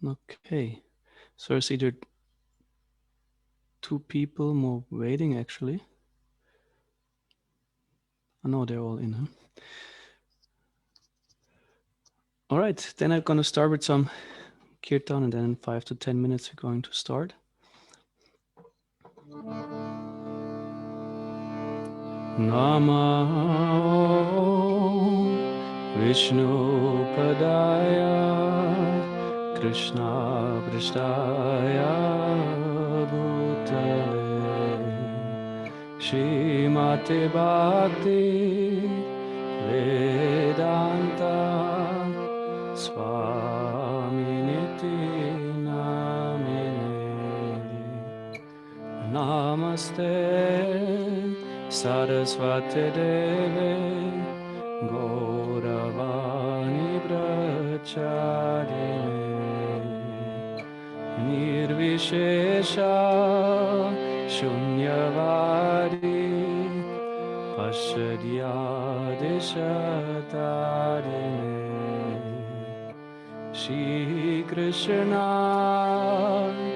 Okay, so I see there two people more waiting actually. I know they're all in, huh? All right, then I'm gonna start with some kirtan, and then in 5 to 10 minutes we're going to start. Namah Vishnu Padaya Krishna Prasthaya Bhutale Shrimate Bhakti Vedanta Swaminiti Namine Namaste Saraswati Deve Gauravani Bracharine Nirvishesha Shunyavadi Pashadyadishatarine Shri Krishna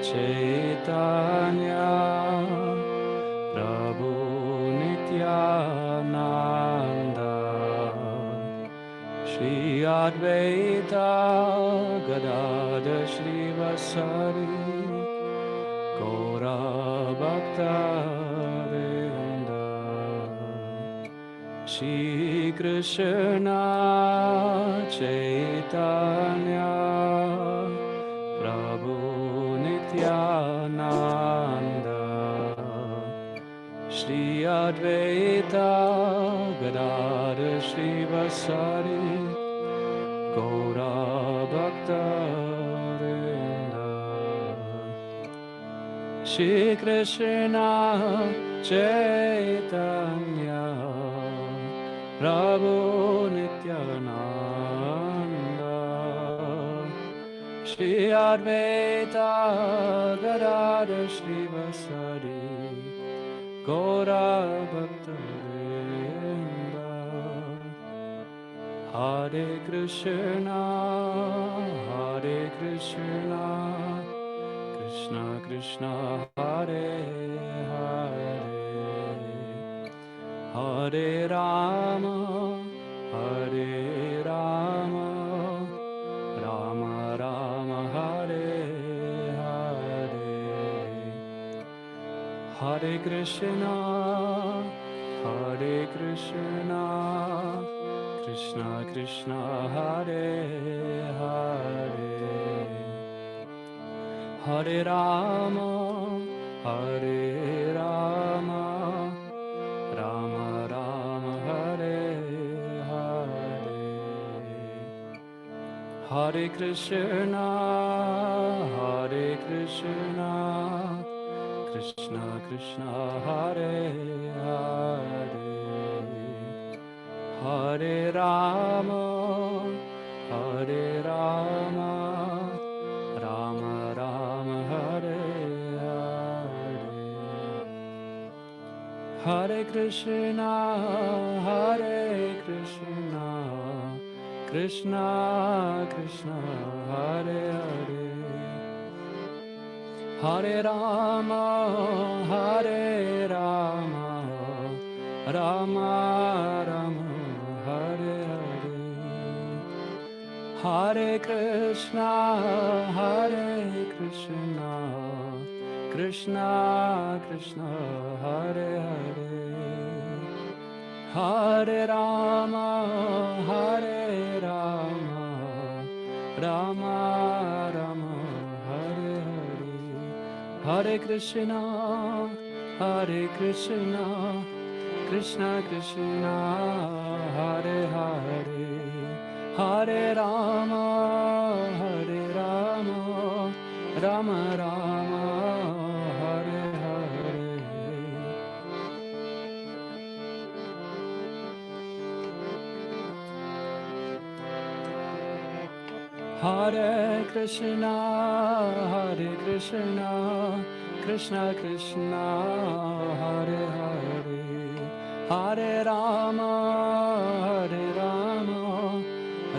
Chaitanya Prabhu Nityananda Shri Advaita Gadadhar Shrivasari Gaura Bhakta Vrinda Shri Krishna Chaitanya Prabhu Nityananda Shri Advaita Gadadhar Shrivasari Gaura Bhakta Vrinda Shri Krishna Chaitanya Prabhu Nityananda Shri Advaita Gadadhar Shrivasari Gaura Bhakta Vrinda Hare Krishna Krishna Krishna Hare Hare Hare Rama Rama Rama Hare Hare Hare Krishna Krishna Krishna Hare Hare Hare Rama Rama Rama Hare Hare Hare Krishna Krishna Krishna Hare Hare Hare Rama Rama Rama Hare Hare Hare Krishna Krishna Krishna Hare Hare Hare Rama Rama Rama Hare Hare Hare Krishna Krishna Krishna Hare Hare Hare Rama Rama Rama Hare Hare Hare Krishna Krishna Krishna Hare Hare Hare Rama Rama Rama Hare Hare Hare Krishna Krishna Krishna Hare Hare Hare Rama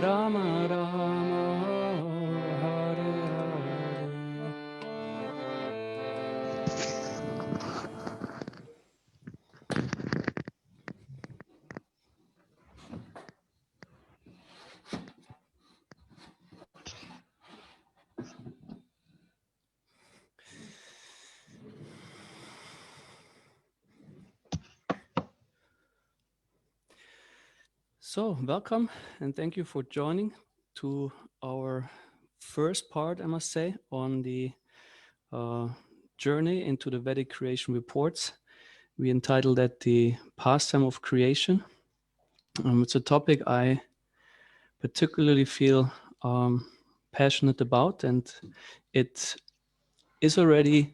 Rama Rama Hare Hare So, welcome and thank you for joining to our first part, I must say, on the journey into the Vedic creation reports. We entitled that the Pastime of Creation. It's a topic I particularly feel passionate about, and it is already,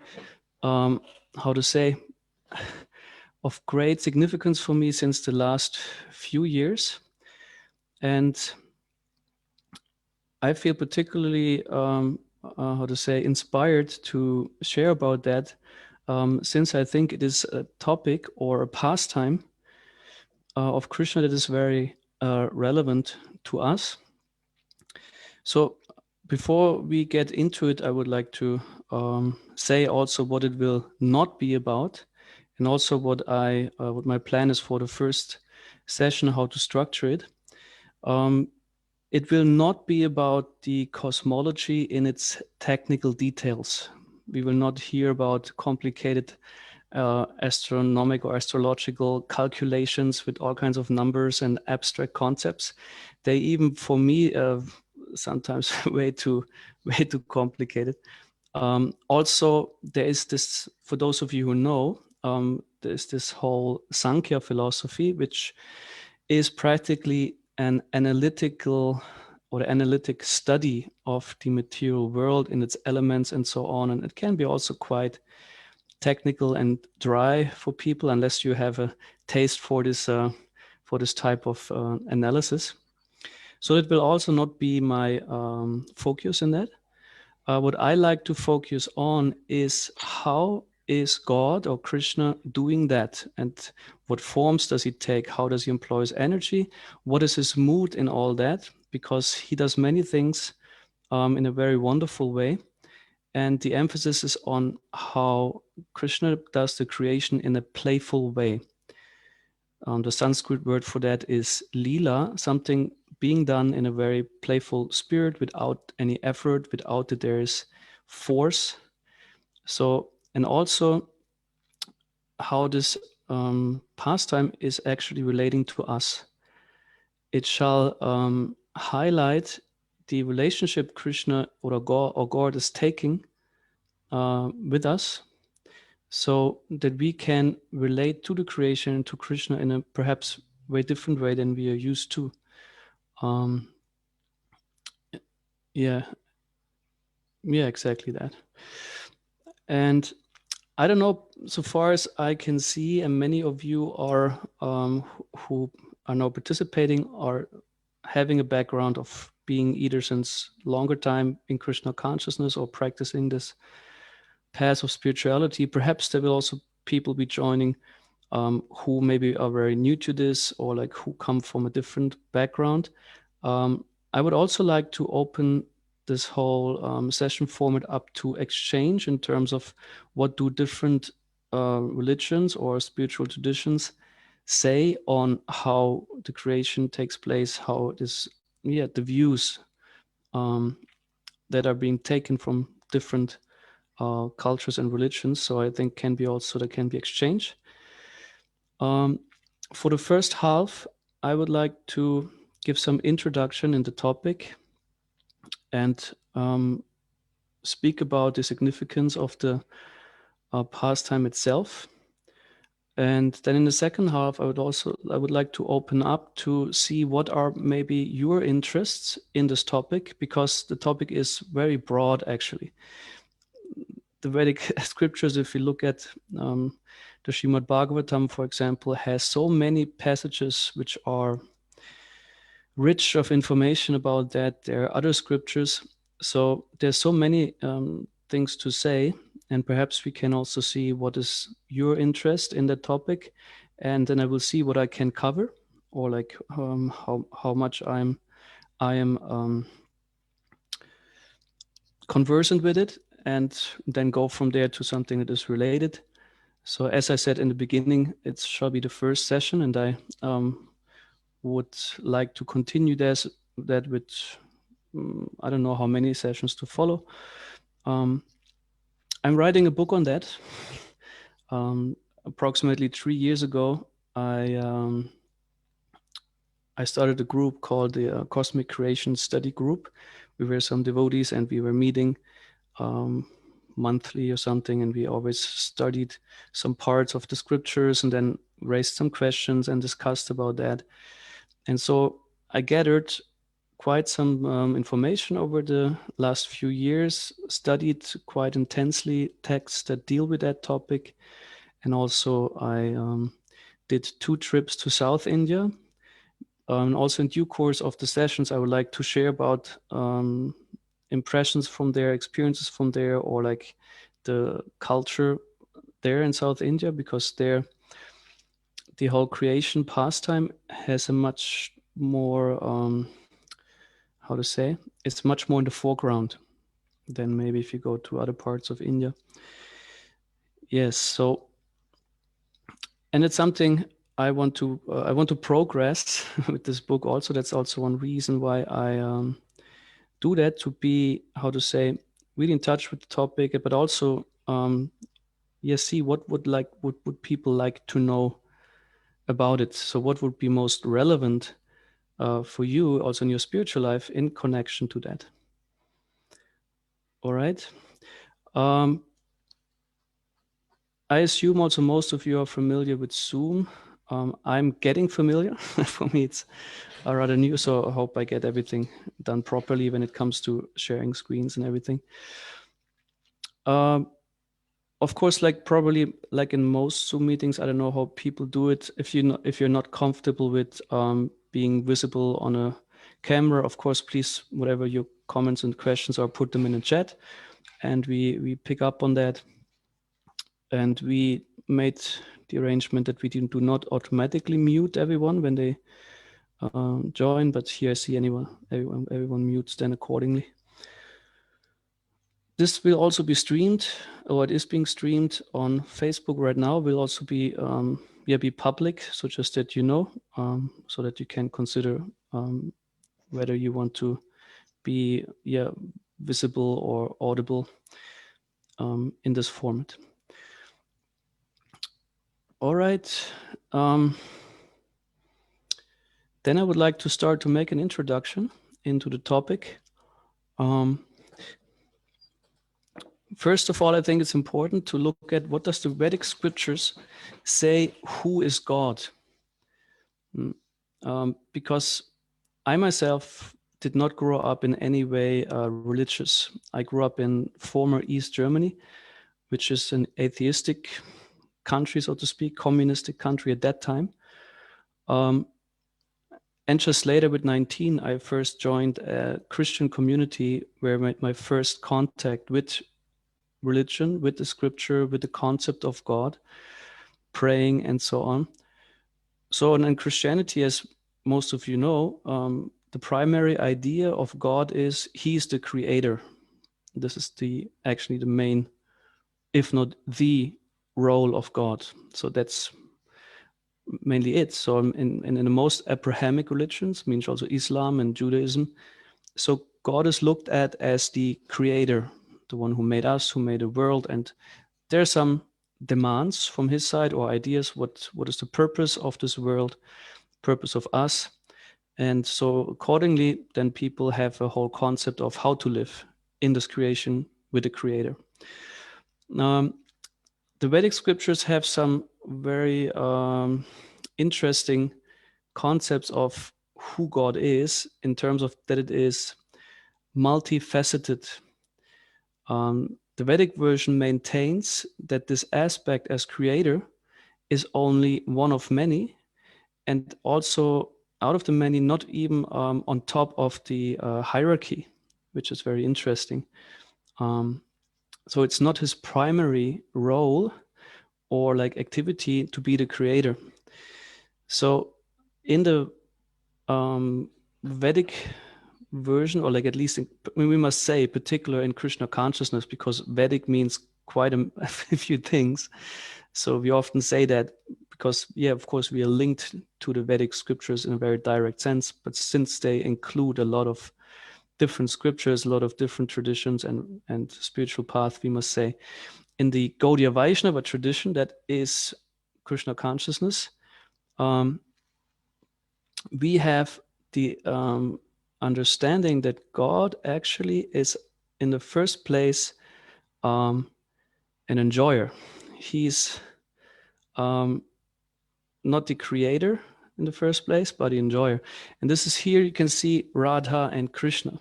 how to say, of great significance for me since the last few years. And I feel particularly, how to say, inspired to share about that, since I think it is a topic or a pastime of Krishna that is very relevant to us. So before we get into it, I would like to say also what it will not be about, and also what my plan is for the first session, how to structure it. It will not be about the cosmology in its technical details. We will not hear about complicated astronomic or astrological calculations with all kinds of numbers and abstract concepts. They even, for me, sometimes way too complicated. Also, there is this, for those of you who know, there's this whole Sankhya philosophy, which is practically an analytical or analytic study of the material world in its elements and so on. And it can be also quite technical and dry for people unless you have a taste for this type of analysis. So it will also not be my focus in that. What I like to focus on is how is God or Krishna doing that, and what forms does he take? How does he employ his energy? What is his mood in all that? Because he does many things in a very wonderful way. And the emphasis is on how Krishna does the creation in a playful way. The Sanskrit word for that is lila, something being done in a very playful spirit without any effort, without that there is force. So, and also how this pastime is actually relating to us. It shall highlight the relationship Krishna or God is taking with us, so that we can relate to the creation, to Krishna in a perhaps way different way than we are used to. Yeah, exactly that. And I don't know, so far as I can see, and many of you are who are now participating are having a background of being either since longer time in Krishna consciousness or practicing this path of spirituality. Perhaps there will also people be joining who maybe are very new to this or like who come from a different background. I would also like to open this whole session format up to exchange in terms of what do different religions or spiritual traditions say on how the creation takes place, how it is, the views that are being taken from different cultures and religions. So I think there can be exchange. For the first half, I would like to give some introduction in the topic and speak about the significance of the pastime itself. And then in the second half, I would like to open up to see what are maybe your interests in this topic, because the topic is very broad, actually. The Vedic scriptures, if you look at the Srimad Bhagavatam, for example, has so many passages which are rich of information about that. There are other scriptures. So there's so many things to say, and perhaps we can also see what is your interest in that topic, and then I will see what I can cover, or like how much I am conversant with it, and then go from there to something that is related. So as I said in the beginning, it shall be the first session, and I would like to continue that with I don't know how many sessions to follow. I'm writing a book on that. Approximately 3 years ago, I I started a group called the Cosmic Creation Study Group. We were some devotees and we were meeting monthly or something, and we always studied some parts of the scriptures and then raised some questions and discussed about that. And so I gathered quite some information over the last few years, studied quite intensely texts that deal with that topic. And also I did 2 trips to South India. Also in due course of the sessions, I would like to share about impressions from there, experiences from there, or like the culture there in South India, because there the whole creation pastime has a much more, how to say, it's much more in the foreground than maybe if you go to other parts of India. Yes, so, and it's something I want to progress with this book also. That's also one reason why I do that, to be, how to say, really in touch with the topic, but also see what would people like to know about it. So what would be most relevant for you also in your spiritual life in connection to that. All right. I assume also most of you are familiar with Zoom. I'm getting familiar. For me, it's rather new, so I hope I get everything done properly when it comes to sharing screens and everything. Of course, like probably like in most Zoom meetings, I don't know how people do it. If you're not comfortable with being visible on a camera, of course, please, whatever your comments and questions are, put them in the chat, and we pick up on that. And we made the arrangement that we do not automatically mute everyone when they join, but here I see everyone mutes then accordingly. This will also be streamed, or it is being streamed on Facebook right now. Will also be be public, so just that you know, so that you can consider whether you want to be visible or audible in this format. All right. Then I would like to start to make an introduction into the topic. First of all, I think it's important to look at what does the Vedic scriptures say, who is God? Because I myself did not grow up in any way religious. I grew up in former East Germany, which is an atheistic country, so to speak, communistic country at that time. And just later with 19, I first joined a Christian community where I made my first contact with religion, with the scripture, with the concept of God, praying, and so on. So in Christianity, as most of you know, the primary idea of God is He's the creator. This is actually the main, if not the role of God. So that's mainly it. So in the most Abrahamic religions, means also Islam and Judaism, so God is looked at as the creator, the one who made us, who made the world, and there are some demands from his side or ideas. What is the purpose of this world, purpose of us? And so accordingly, then people have a whole concept of how to live in this creation with the creator. The Vedic scriptures have some very interesting concepts of who God is, in terms of that it is multifaceted. The Vedic version maintains that this aspect as creator is only one of many, and also out of the many, not even on top of the hierarchy, which is very interesting. So it's not his primary role or like activity to be the creator. So in the Vedic version, or like at least we must say particular in Krishna consciousness, because Vedic means quite a few things. So we often say that because, of course, we are linked to the Vedic scriptures in a very direct sense, but since they include a lot of different scriptures, a lot of different traditions and spiritual path, we must say, in the Gaudiya Vaishnava tradition, that is Krishna consciousness, we have the understanding that God actually is, in the first place, an enjoyer. He's not the creator in the first place, but the enjoyer. And this is here you can see Radha and Krishna.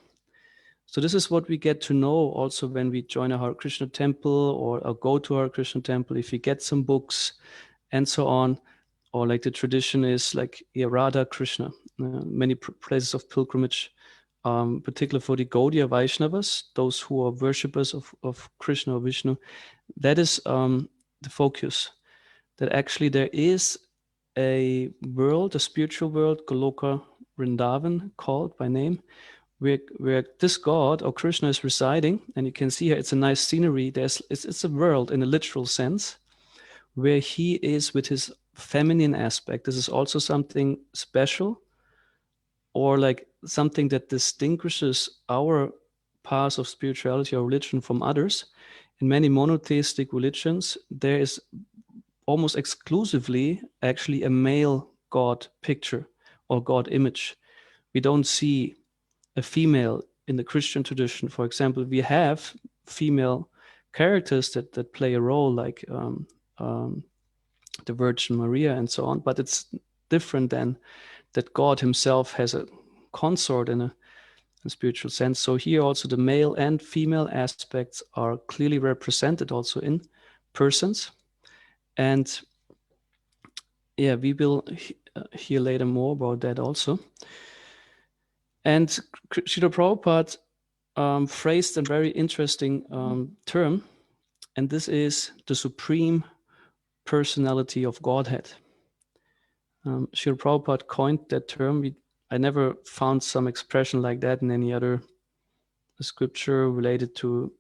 So this is what we get to know also when we join a Hare Krishna temple or go to Hare Krishna temple, if we get some books and so on, or like the tradition is like Radha Krishna, many places of pilgrimage, particularly for the Gaudiya Vaishnavas, those who are worshippers of Krishna or Vishnu. That is the focus, that actually there is a world, a spiritual world, Goloka Vrindavan called by name, where this God or Krishna is residing. And you can see here, it's a nice scenery. It's a world in a literal sense, where he is with his feminine aspect. This is also something special, or like something that distinguishes our path of spirituality or religion from others. In many monotheistic religions, there is almost exclusively actually a male God picture or God image. We don't see a female in the Christian tradition. For example, we have female characters that play a role, like the Virgin Maria and so on, but it's different than that God himself has a consort in a spiritual sense. So here also the male and female aspects are clearly represented also in persons. And yeah, we will hear later more about that also. And Srila Prabhupada phrased a very interesting term, and this is the supreme personality of Godhead. Srila Prabhupada coined that term. I never found some expression like that in any other scripture related to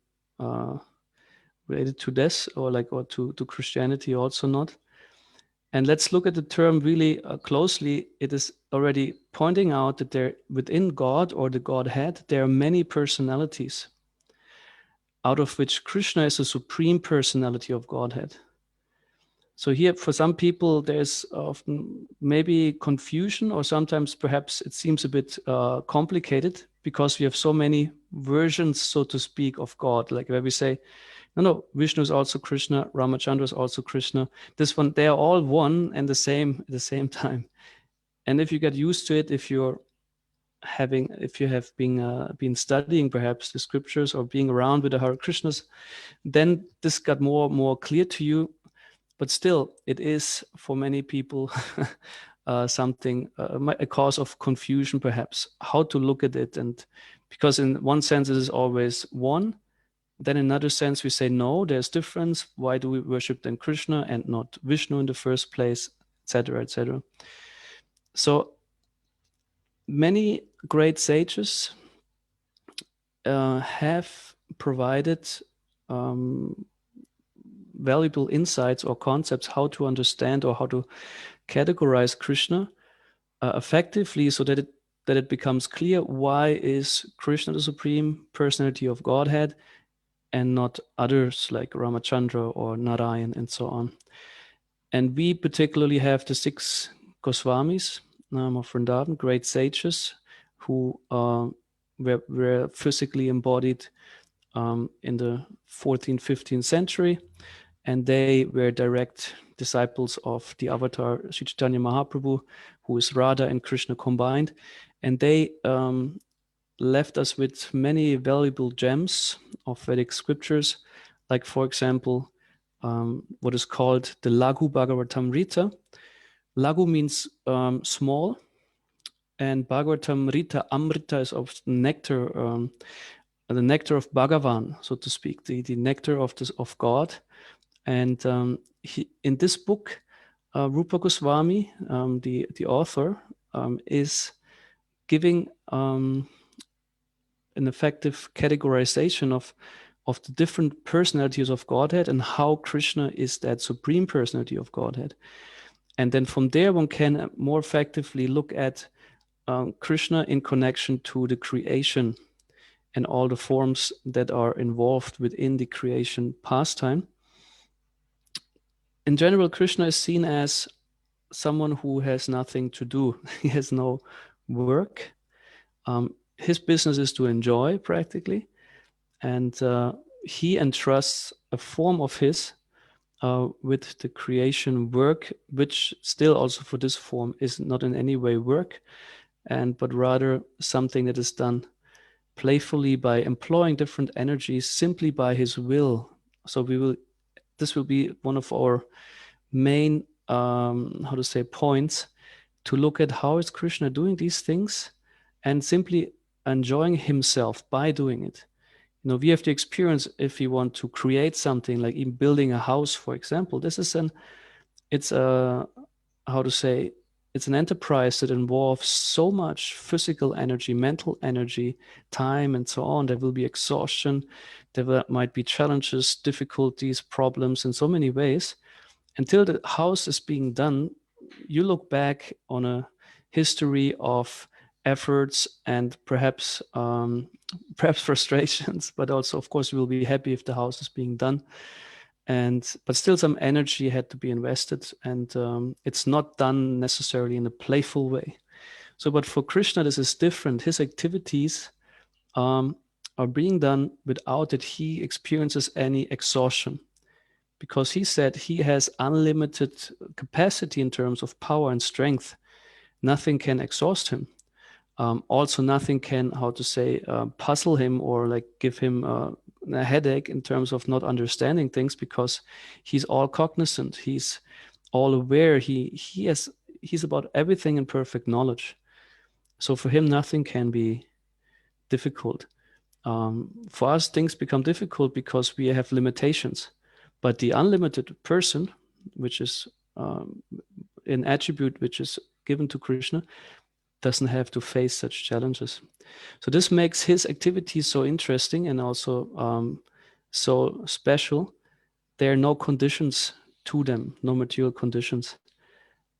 this, or to Christianity, also not. And let's look at the term really closely. It is already pointing out that there, within God or the Godhead, there are many personalities, out of which Krishna is the supreme personality of Godhead. So here, for some people, there's often maybe confusion, or sometimes perhaps it seems a bit complicated, because we have so many versions, so to speak, of God. Like where we say, no, Vishnu is also Krishna, Ramachandra is also Krishna. This one, they are all one and the same at the same time. And if you get used to it, if you have been studying perhaps the scriptures or being around with the Hare Krishnas, then this got more clear to you. But still, it is for many people something, a cause of confusion perhaps, how to look at it. And because in one sense it is always one, then in another sense we say, no, there's difference. Why do we worship then Krishna and not Vishnu in the first place, etc., etc. So many great sages have provided valuable insights or concepts how to understand or how to categorize Krishna effectively, so that it becomes clear why is Krishna the supreme personality of Godhead and not others like Ramachandra or Narayan and so on. And we particularly have the 6 Goswamis of Vrindavan, great sages who were physically embodied in the 14th, 15th century. And they were direct disciples of the avatar Sri Chaitanya Mahaprabhu, who is Radha and Krishna combined. And they left us with many valuable gems of Vedic scriptures, like, for example, what is called the Laghu Bhagavatamrita. Laghu means small, and Bhagavatamrita, Amrita, is of nectar, the nectar of Bhagavan, so to speak, the nectar of God. And in this book, Rupa Goswami, the author, is giving an effective categorization of the different personalities of Godhead and how Krishna is that supreme personality of Godhead. And then from there, one can more effectively look at Krishna in connection to the creation and all the forms that are involved within the creation pastime. In general, Krishna is seen as someone who has nothing to do. He has no work. His business is to enjoy practically, and he entrusts a form of his with the creation work, which still also for this form is not in any way work, but rather something that is done playfully by employing different energies simply by his will. So this will be one of our main points, to look at how is Krishna doing these things and simply enjoying himself by doing it. We have to experience, if we want to create something, like even building a house, for example. It's an enterprise that involves so much physical energy, mental energy, time, and so on. There will be exhaustion. Might be challenges, difficulties, problems in so many ways. Until the house is being done, you look back on a history of efforts and perhaps frustrations, but also, of course, you will be happy if the house is being done. But still some energy had to be invested, and it's not done necessarily in a playful way. But for Krishna, this is different. His activities are being done without that he experiences any exhaustion, because he said he has unlimited capacity in terms of power and strength. Nothing can exhaust him. Also, nothing can, puzzle him or like give him a headache in terms of not understanding things, because he's all cognizant. He's all aware. He's about everything in perfect knowledge. So for him, nothing can be difficult. For us, things become difficult because we have limitations. But the unlimited person, which is an attribute which is given to Krishna, doesn't have to face such challenges. So this makes his activities so interesting and also so special. There are no conditions to them, no material conditions.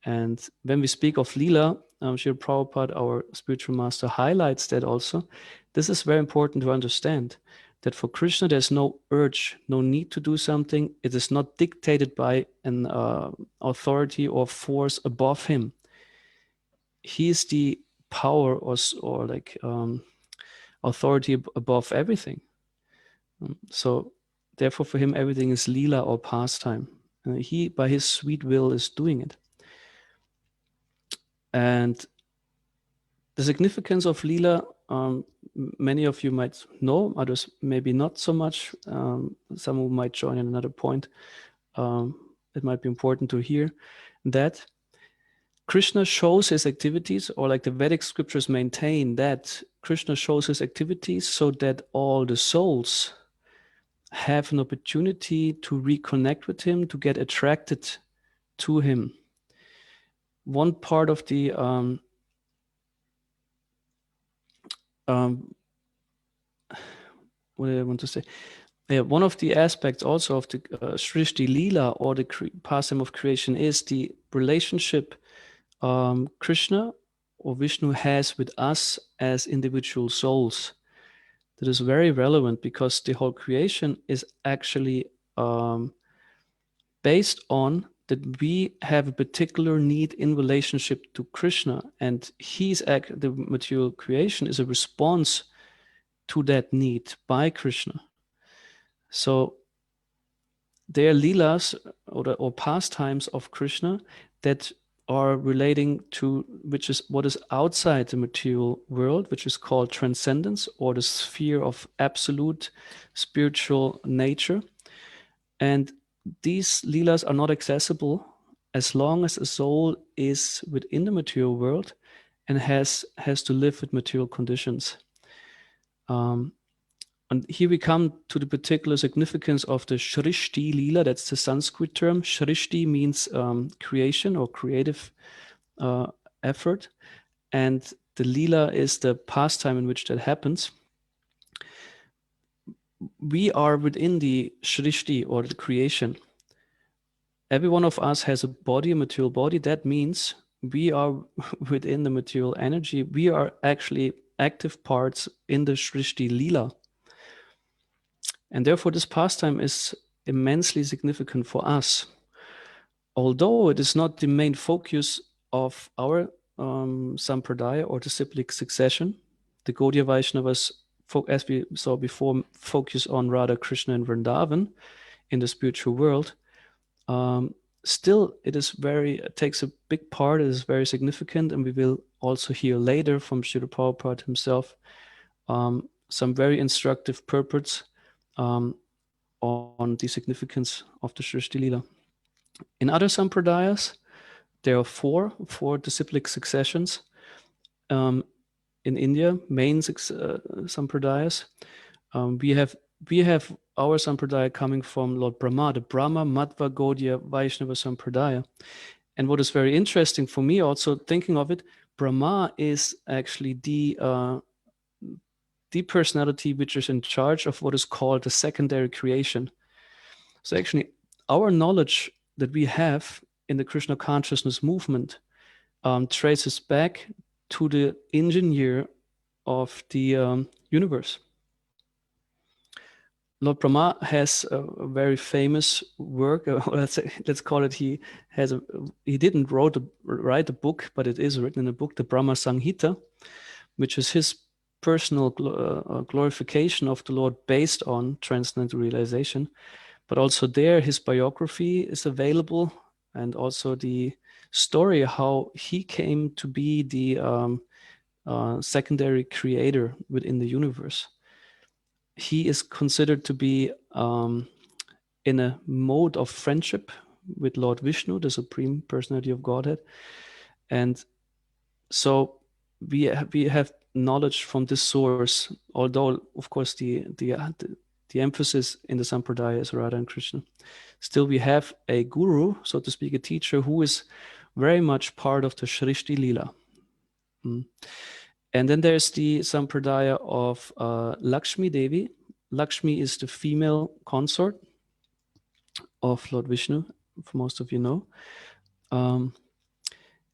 And when we speak of Leela, Srila Prabhupada, our spiritual master, highlights that also. This is very important to understand, that for Krishna, there's no urge, no need to do something. It is not dictated by an authority or force above him. He is the power or authority above everything. So therefore for him, everything is Leela or pastime. He, by his sweet will, is doing it. And the significance of Leela, many of you might know, others maybe not so much. Some who might join in another point. It might be important to hear that Krishna shows his activities, or like the Vedic scriptures maintain that Krishna shows his activities so that all the souls have an opportunity to reconnect with him, to get attracted to him. One part of the what do I want to say? Yeah, one of the aspects also of the sṛṣṭi-līlā, or the pastime of creation, is the relationship Krishna or Vishnu has with us as individual souls. That is very relevant, because the whole creation is actually based on that we have a particular need in relationship to Krishna, and the material creation is a response to that need by Krishna. So there are leelas or pastimes of Krishna that are relating to what is outside the material world, which is called transcendence, or the sphere of absolute spiritual nature. And these leelas are not accessible as long as a soul is within the material world and has to live with material conditions. And here we come to the particular significance of the sṛṣṭi-līlā. That's the Sanskrit term. Sṛṣṭi means creation or creative effort. And the lila is the pastime in which that happens. We are within the sṛṣṭi, or the creation. Every one of us has a body, a material body. That means we are within the material energy. We are actually active parts in the sṛṣṭi-līlā. And therefore, this pastime is immensely significant for us. although it is not the main focus of our sampradaya or disciplic succession, the Gaudiya Vaishnavas, as we saw before, focus on Radha, Krishna, and Vrindavan in the spiritual world. Still, it takes a big part, it is very significant, and we will also hear later from Srila Prabhupada himself some very instructive purports on the significance of the sṛṣṭi-līlā. In other sampradayas, there are four disciplic successions in India, main sampradayas. We have our sampradaya coming from Lord Brahma, the Brahma Madhva Gaudiya Vaishnava Sampradaya. And what is very interesting for me also thinking of it, Brahma is actually the personality which is in charge of what is called the secondary creation. So actually our knowledge that we have in the Krishna consciousness movement traces back to the engineer of the universe. Lord Brahma has a very famous work. Let's call it. He didn't write a book, but it is written in a book, the Brahma Samhita, which is his personal glorification of the Lord based on transcendental realization. But also there, his biography is available, and also the story how he came to be the secondary creator within the universe. He is considered to be in a mode of friendship with Lord Vishnu, the Supreme Personality of Godhead. And so we have knowledge from this source, although, of course, the emphasis in the Sampradaya is Radha and Krishna. Still, we have a guru, so to speak, a teacher who is very much part of the sṛṣṭi-līlā. And then there's the Sampradaya of Lakshmi Devi. Lakshmi is the female consort of Lord Vishnu, for most of you know. And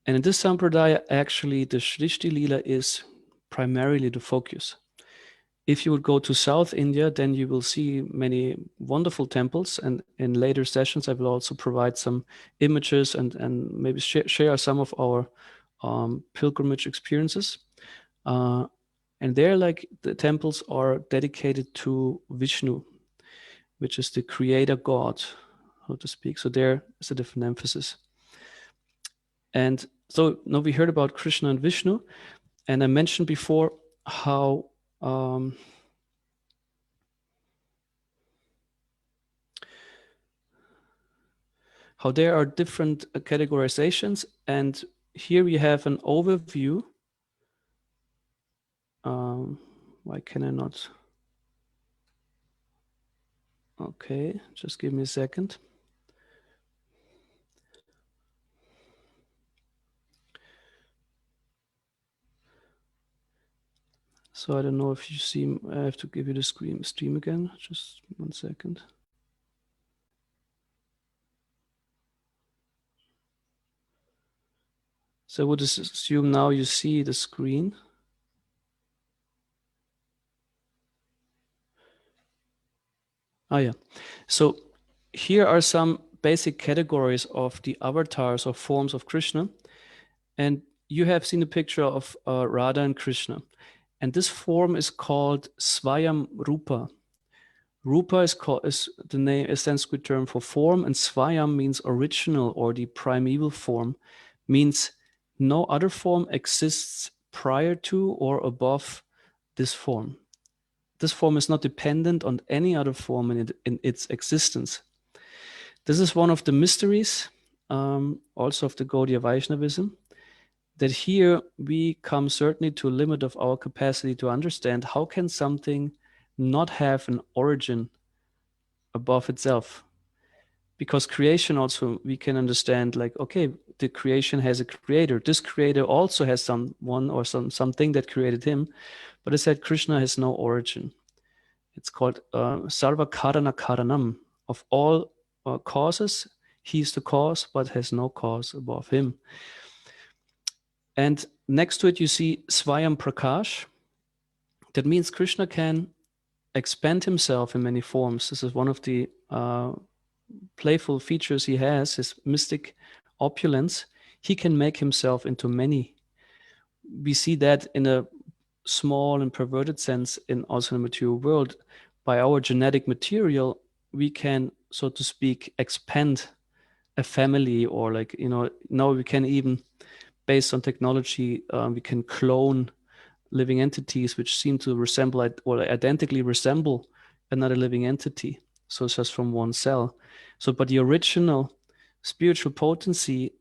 in this Sampradaya, actually, the sṛṣṭi-līlā is primarily the focus. If you would go to South India, then you will see many wonderful temples. And in later sessions, I will also provide some images and maybe share some of our pilgrimage experiences. And there, like, the temples are dedicated to Vishnu, which is the creator God, so to speak. So there is a different emphasis. And so now we heard about Krishna and Vishnu, and I mentioned before how there are different categorizations, and here we have an overview. Why can I not? Okay, just give me a second. So I don't know if you see, I have to give you the stream again. Just 1 second. So I would assume now you see the screen. Oh yeah. So here are some basic categories of the avatars or forms of Krishna. And you have seen a picture of Radha and Krishna. And this form is called Swayam Rupa. Rupa is the name, a Sanskrit term for form, and Swayam means original or the primeval form, means no other form exists prior to or above this form. This form is not dependent on any other form in its existence. This is one of the mysteries also of the Gaudiya Vaishnavism, that here we come certainly to a limit of our capacity to understand how can something not have an origin above itself. Because creation also, we can understand, like, okay, the creation has a creator. This creator also has someone or something that created him. But I said Krishna has no origin. It's called Sarva Karana Karanam. Of all causes, he's the cause, but has no cause above him. And next to it, you see Swayam Prakash. That means Krishna can expand himself in many forms. This is one of the playful features he has, his mystic opulence, he can make himself into many. We see that in a small and perverted sense in also in the material world. By our genetic material, we can, so to speak, expand a family, or like, now we can even, based on technology, we can clone living entities which seem to resemble or identically resemble another living entity. So it's just from one cell. So, but the original spiritual potency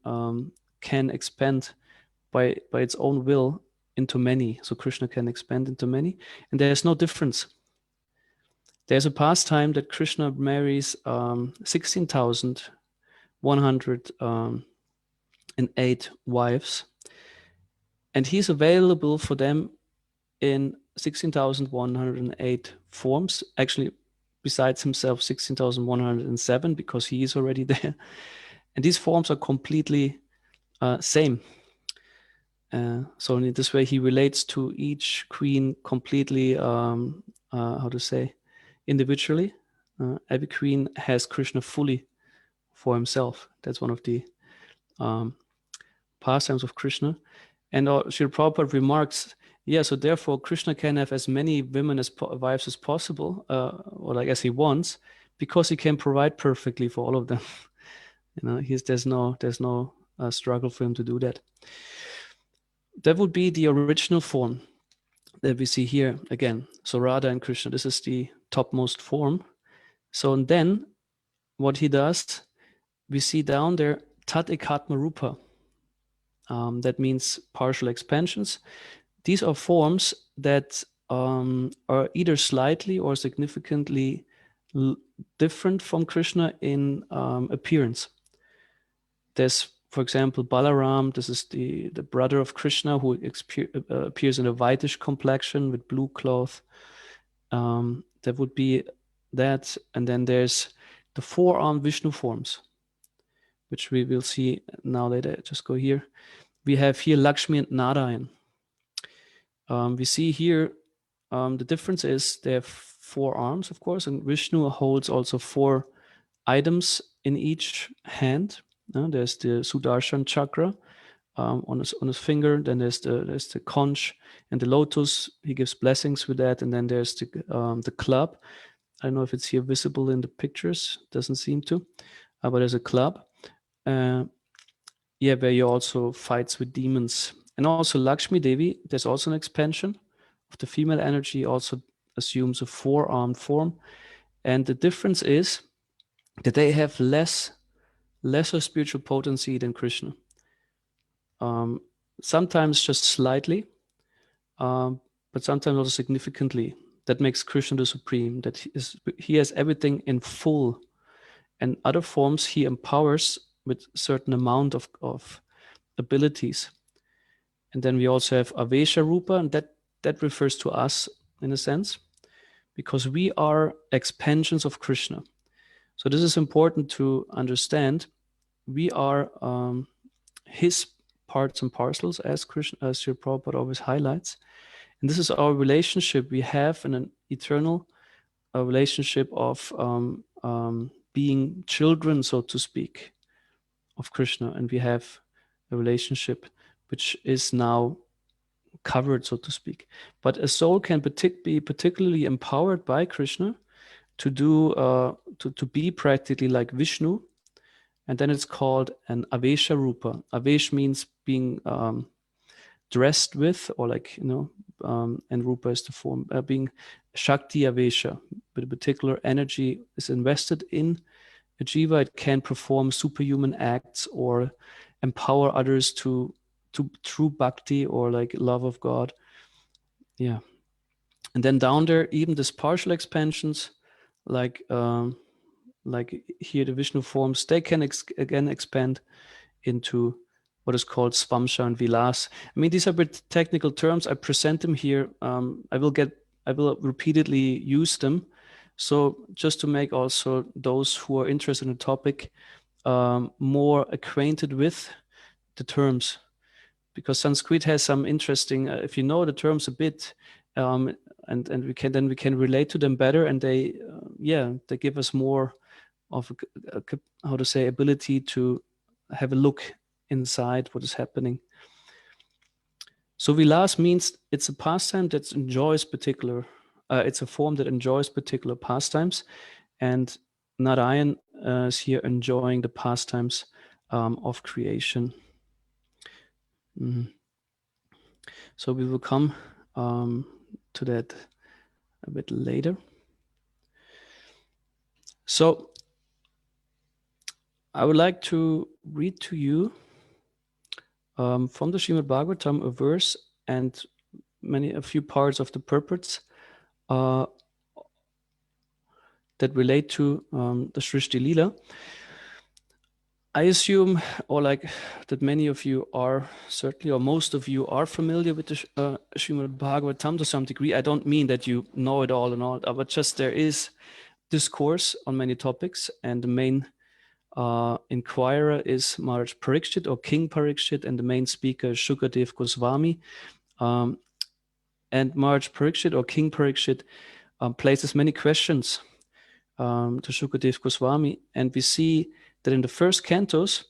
can expand by its own will into many. So Krishna can expand into many, and there's no difference. There's a pastime that Krishna marries 16,108 wives, and he's available for them in 16,108 forms. Actually, besides himself, 16,107, because he is already there. And these forms are completely same. So in this way, he relates to each queen completely, individually. Every queen has Krishna fully for himself. That's one of the pastimes of Krishna. And Srila Prabhupada remarks, so therefore Krishna can have as many women as wives as possible, or like as he wants, because he can provide perfectly for all of them. There's no struggle for him to do that. That would be the original form that we see here again. So Radha and Krishna, this is the topmost form. So and then what he does, we see down there Tat Ekatma Rupa. That means partial expansions. These are forms that are either slightly or significantly different from Krishna in appearance. There's, for example, Balaram. This is the brother of Krishna, who appears in a whitish complexion with blue cloth. That would be that. And then there's the four-armed Vishnu forms, which we will see now later. Just go here. We have here Lakshmi and Narayan. We see here the difference is they have four arms, of course, and Vishnu holds also four items in each hand. There's the Sudarshan chakra on his finger. Then there's the conch and the lotus. He gives blessings with that. And then there's the club. I don't know if it's here visible in the pictures. Doesn't seem to, but there's a club. Where he also fights with demons. And also Lakshmi Devi, there's also an expansion of the female energy, also assumes a four-armed form. And the difference is that they have lesser spiritual potency than Krishna. Sometimes just slightly, but sometimes also significantly. That makes Krishna the supreme, that he has everything in full. And other forms he empowers with a certain amount of abilities. And then we also have Avesha Rupa, and that refers to us in a sense, because we are expansions of Krishna. So this is important to understand. We are his parts and parcels, as Krishna, as Srila Prabhupada always highlights. And this is our relationship we have in an eternal relationship of being children, so to speak, of Krishna. And we have a relationship which is now covered, so to speak. But a soul can be particularly empowered by Krishna to do to be practically like Vishnu, and then it's called an Avesha Rupa. Avesh means being dressed with, or like, and Rupa is the form, being Shakti Avesha, but a particular energy is invested in a jiva. It can perform superhuman acts or empower others to true bhakti, or like love of God. Yeah. And then down there, even this partial expansions, like here the Vishnu forms, they can again expand into what is called Svamsha and Vilas. I mean, these are a bit technical terms. I present them here. I will repeatedly use them. So just to make also those who are interested in the topic more acquainted with the terms, because Sanskrit has some interesting, if you know the terms a bit, and we can relate to them better, and they give us more how to say, ability to have a look inside what is happening. So vilas means it's a pastime that enjoys particular, it's a form that enjoys particular pastimes, and Narayan is here enjoying the pastimes of creation. So we will come to that a bit later. So I would like to read to you from the Srimad Bhagavatam a verse and a few parts of the purports that relate to the sṛṣṭi-līlā. I assume, or like that many of you are certainly, or most of you are familiar with the Srimad Bhagavatam to some degree. I don't mean that you know it all and all, but just there is discourse on many topics, and the main inquirer is Maharaj Parikshit or King Parikshit, and the main speaker is Shukadev Goswami. And Maharaj Parikshit or King Parikshit places many questions to Shukadev Goswami, and we see that in the first cantos,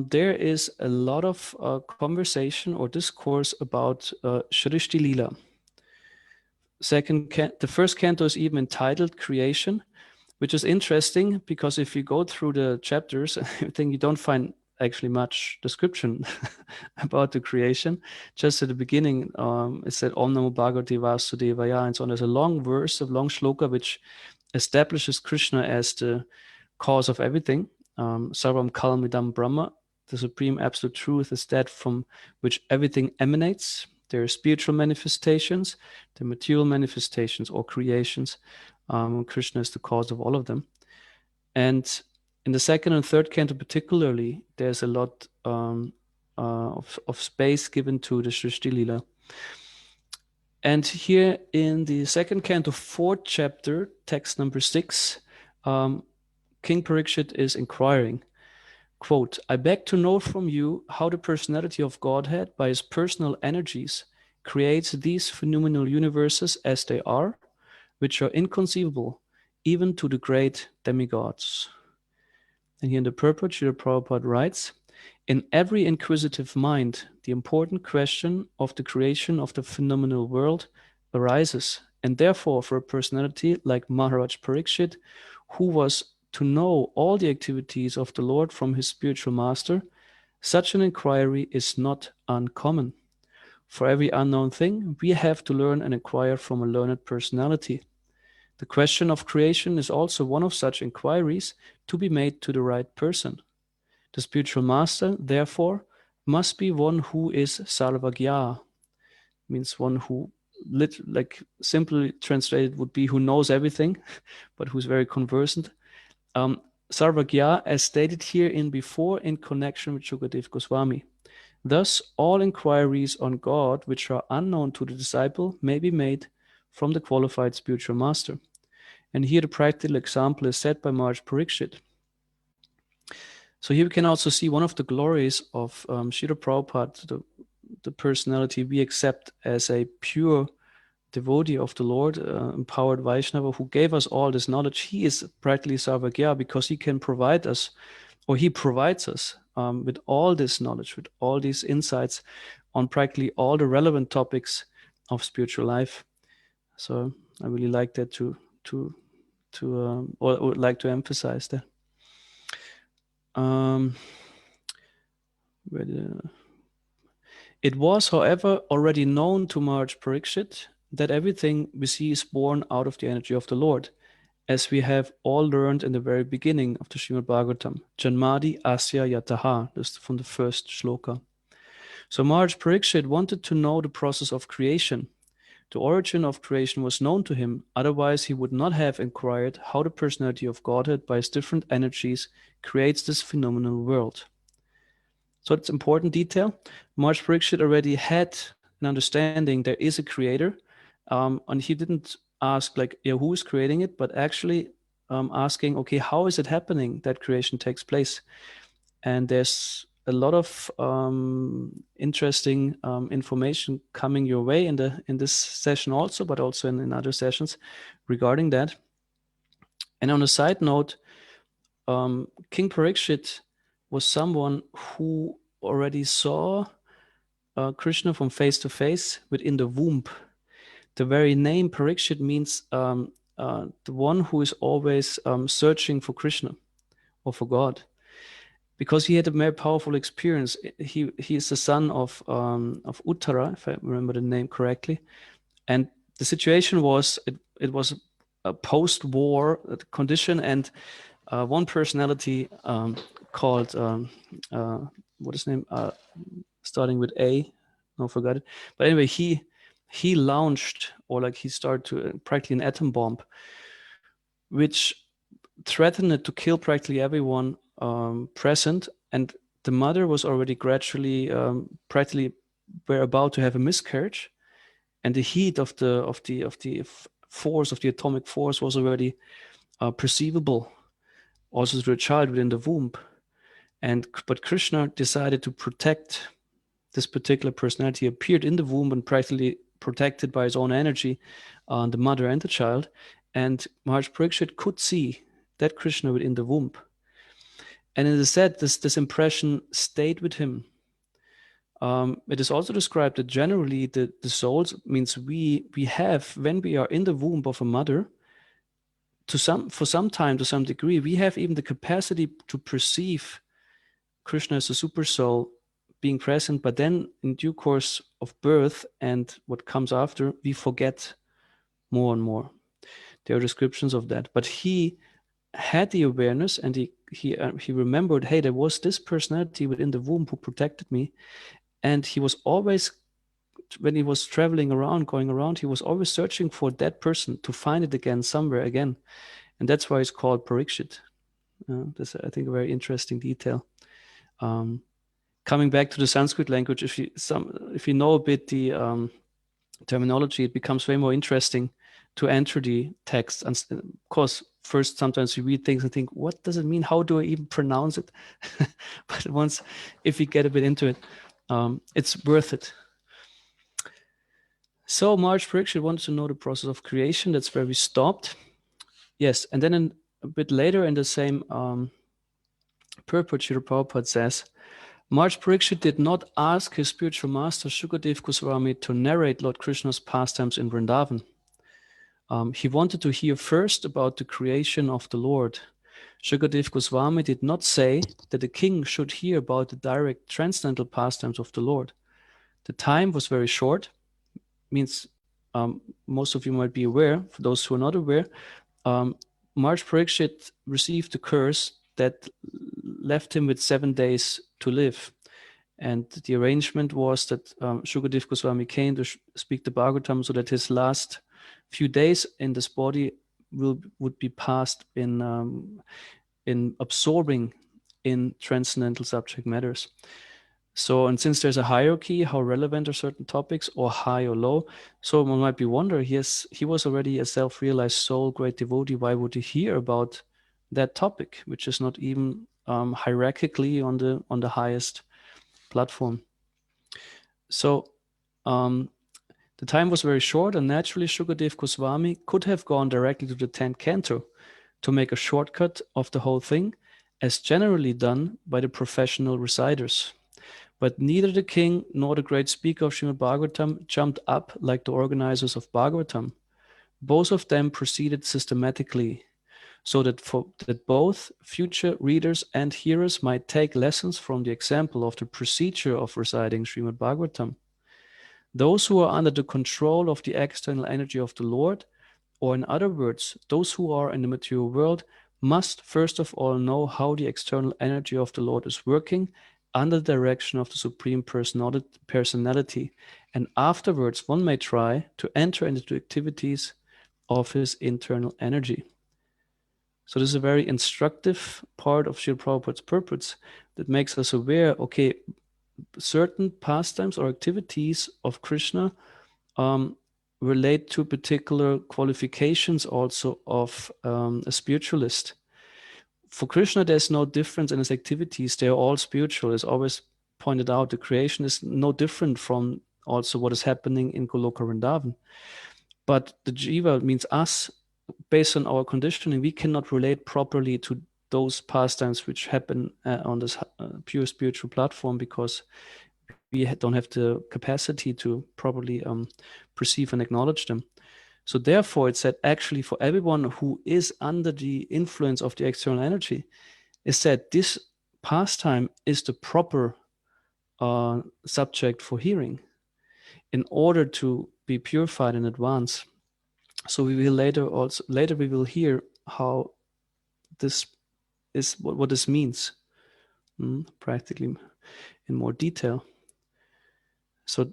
there is a lot of conversation or discourse about sṛṣṭi-līlā. The first canto is even entitled Creation, which is interesting because if you go through the chapters, I think you don't find actually much description about the creation. Just at the beginning, it said Om Namo Bhagavate Vasudevaya, and so on. There's a long verse, a long shloka, which establishes Krishna as the cause of everything. Sarvam Kalamidam Brahma, the supreme absolute truth is that from which everything emanates. There are spiritual manifestations, the material manifestations or creations. Krishna is the cause of all of them. And in the second and third canto particularly, there's a lot of space given to the sṛṣṭi-līlā. And here in the second canto, fourth chapter, text number 6, King Parikshit is inquiring, quote, I beg to know from you how the personality of Godhead by his personal energies creates these phenomenal universes as they are, which are inconceivable even to the great demigods. And here in the purport, Srila Prabhupada writes, in every inquisitive mind, the important question of the creation of the phenomenal world arises, and therefore for a personality like Maharaj Parikshit, who was to know all the activities of the Lord from his spiritual master, such an inquiry is not uncommon. For every unknown thing, we have to learn and inquire from a learned personality. The question of creation is also one of such inquiries to be made to the right person. The spiritual master, therefore, must be one who is sarvagya, means one who, like simply translated, would be who knows everything, but who's very conversant. Sarvagya, as stated here in before in connection with Shukadev Goswami. Thus, all inquiries on God which are unknown to the disciple may be made from the qualified spiritual master. And here the practical example is set by Maharaj Parikshit. So here we can also see one of the glories of Srila Prabhupada, the personality we accept as a pure devotee of the Lord, empowered Vaishnava, who gave us all this knowledge. He is practically Sarvagya because he can provide us, or he provides us with all this knowledge, with all these insights on practically all the relevant topics of spiritual life. So I really like that or would like to emphasize that. It was, however, already known to Maharaj Parikshit that everything we see is born out of the energy of the Lord, as we have all learned in the very beginning of the Srimad Bhagavatam, Janmadi Asya Yataha, this is from the first shloka. So Maharaj Parikshit wanted to know the process of creation. The origin of creation was known to him, otherwise he would not have inquired how the personality of Godhead by its different energies creates this phenomenal world. So it's important detail. Maharaj Parikshit already had an understanding there is a creator, and he didn't ask like, who is creating it, but actually asking, okay, how is it happening that creation takes place? And there's a lot of interesting information coming your way in this session also, but also in other sessions regarding that. And on a side note, King Parikshit was someone who already saw Krishna from face to face within the womb. The very name Parikshit means the one who is always searching for Krishna or for God, because he had a very powerful experience. He is the son of Uttara, if I remember the name correctly, and the situation was it was a post-war condition, and one personality called what is his name, starting with A, no, forgot it. But anyway, he launched, or like he started to practically an atom bomb, which threatened to kill practically everyone present. And the mother was already gradually, practically, were about to have a miscarriage, and the heat of the force of the atomic force was already perceivable also to a child within the womb. But Krishna decided to protect this particular personality, appeared in the womb and practically protected by his own energy the mother and the child. And Maharaj Parikshit could see that Krishna within the womb. And it is said this impression stayed with him. It is also described that generally the souls, means we have, when we are in the womb of a mother, for some time, to some degree, we have even the capacity to perceive Krishna as a super soul being present, but then in due course of birth and what comes after, we forget more and more. There are descriptions of that, but he had the awareness, and he remembered, hey, there was this personality within the womb who protected me, and he was always, when he was traveling around, going around, he was always searching for that person to find it again somewhere again, and that's why it's called Parikshit. That's, I think, a very interesting detail. Coming back to the Sanskrit language, if you know a bit the terminology, it becomes way more interesting to enter the text. And of course, first sometimes you read things and think, what does it mean? How do I even pronounce it? But once, if you get a bit into it, it's worth it. So Maharaj Parikshit wanted to know the process of creation. That's where we stopped. Yes, and then a bit later in the same purport, Srila Prabhupada says, Maharaj Parikshit did not ask his spiritual master Shukadev Goswami to narrate Lord Krishna's pastimes in Vrindavan. He wanted to hear first about the creation of the Lord. Shukadev Goswami did not say that the king should hear about the direct transcendental pastimes of the Lord. The time was very short, means most of you might be aware. For those who are not aware, Maharaj Parikshit received a curse that left him with 7 days to live. And the arrangement was that Shukadev Goswami came to speak the Bhagavatam so that his last few days in this body would be passed in absorbing in transcendental subject matters. So, and since there's a hierarchy, how relevant are certain topics, or high or low? So one might be wondering, he was already a self-realized soul, great devotee. Why would he hear about that topic, which is not even hierarchically on the highest platform? So the time was very short, and naturally Shukadev Goswami could have gone directly to the 10th canto to make a shortcut of the whole thing, as generally done by the professional reciters. But neither the king nor the great speaker of Srimad Bhagavatam jumped up like the organizers of Bhagavatam. Both of them proceeded systematically, so that both future readers and hearers might take lessons from the example of the procedure of reciting Srimad Bhagavatam. Those who are under the control of the external energy of the Lord, or in other words, those who are in the material world, must first of all know how the external energy of the Lord is working under the direction of the Supreme Personality, and afterwards one may try to enter into the activities of his internal energy. So this is a very instructive part of Srila Prabhupada's purpose that makes us aware, okay, certain pastimes or activities of Krishna relate to particular qualifications also of a spiritualist. For Krishna, there's no difference in his activities. They're all spiritual. As always pointed out, the creation is no different from also what is happening in Goloka Vrindavan. But the jiva, means us, based on our conditioning, we cannot relate properly to those pastimes which happen on this pure spiritual platform, because we don't have the capacity to properly perceive and acknowledge them. So therefore, it said actually for everyone who is under the influence of the external energy, it said this pastime is the proper subject for hearing in order to be purified in advance. So we will later we will hear how this is, what this means practically in more detail. So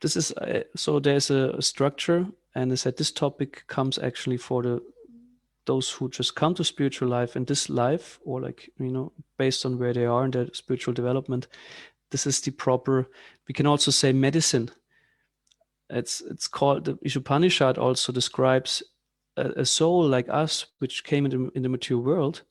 this is so there's a structure, and I said this topic comes actually for those who just come to spiritual life, and this life, or like, you know, based on where they are in their spiritual development, this is the proper, we can also say, medicine. It's called, the Ishopanishad also describes a soul like us, which came in the material world,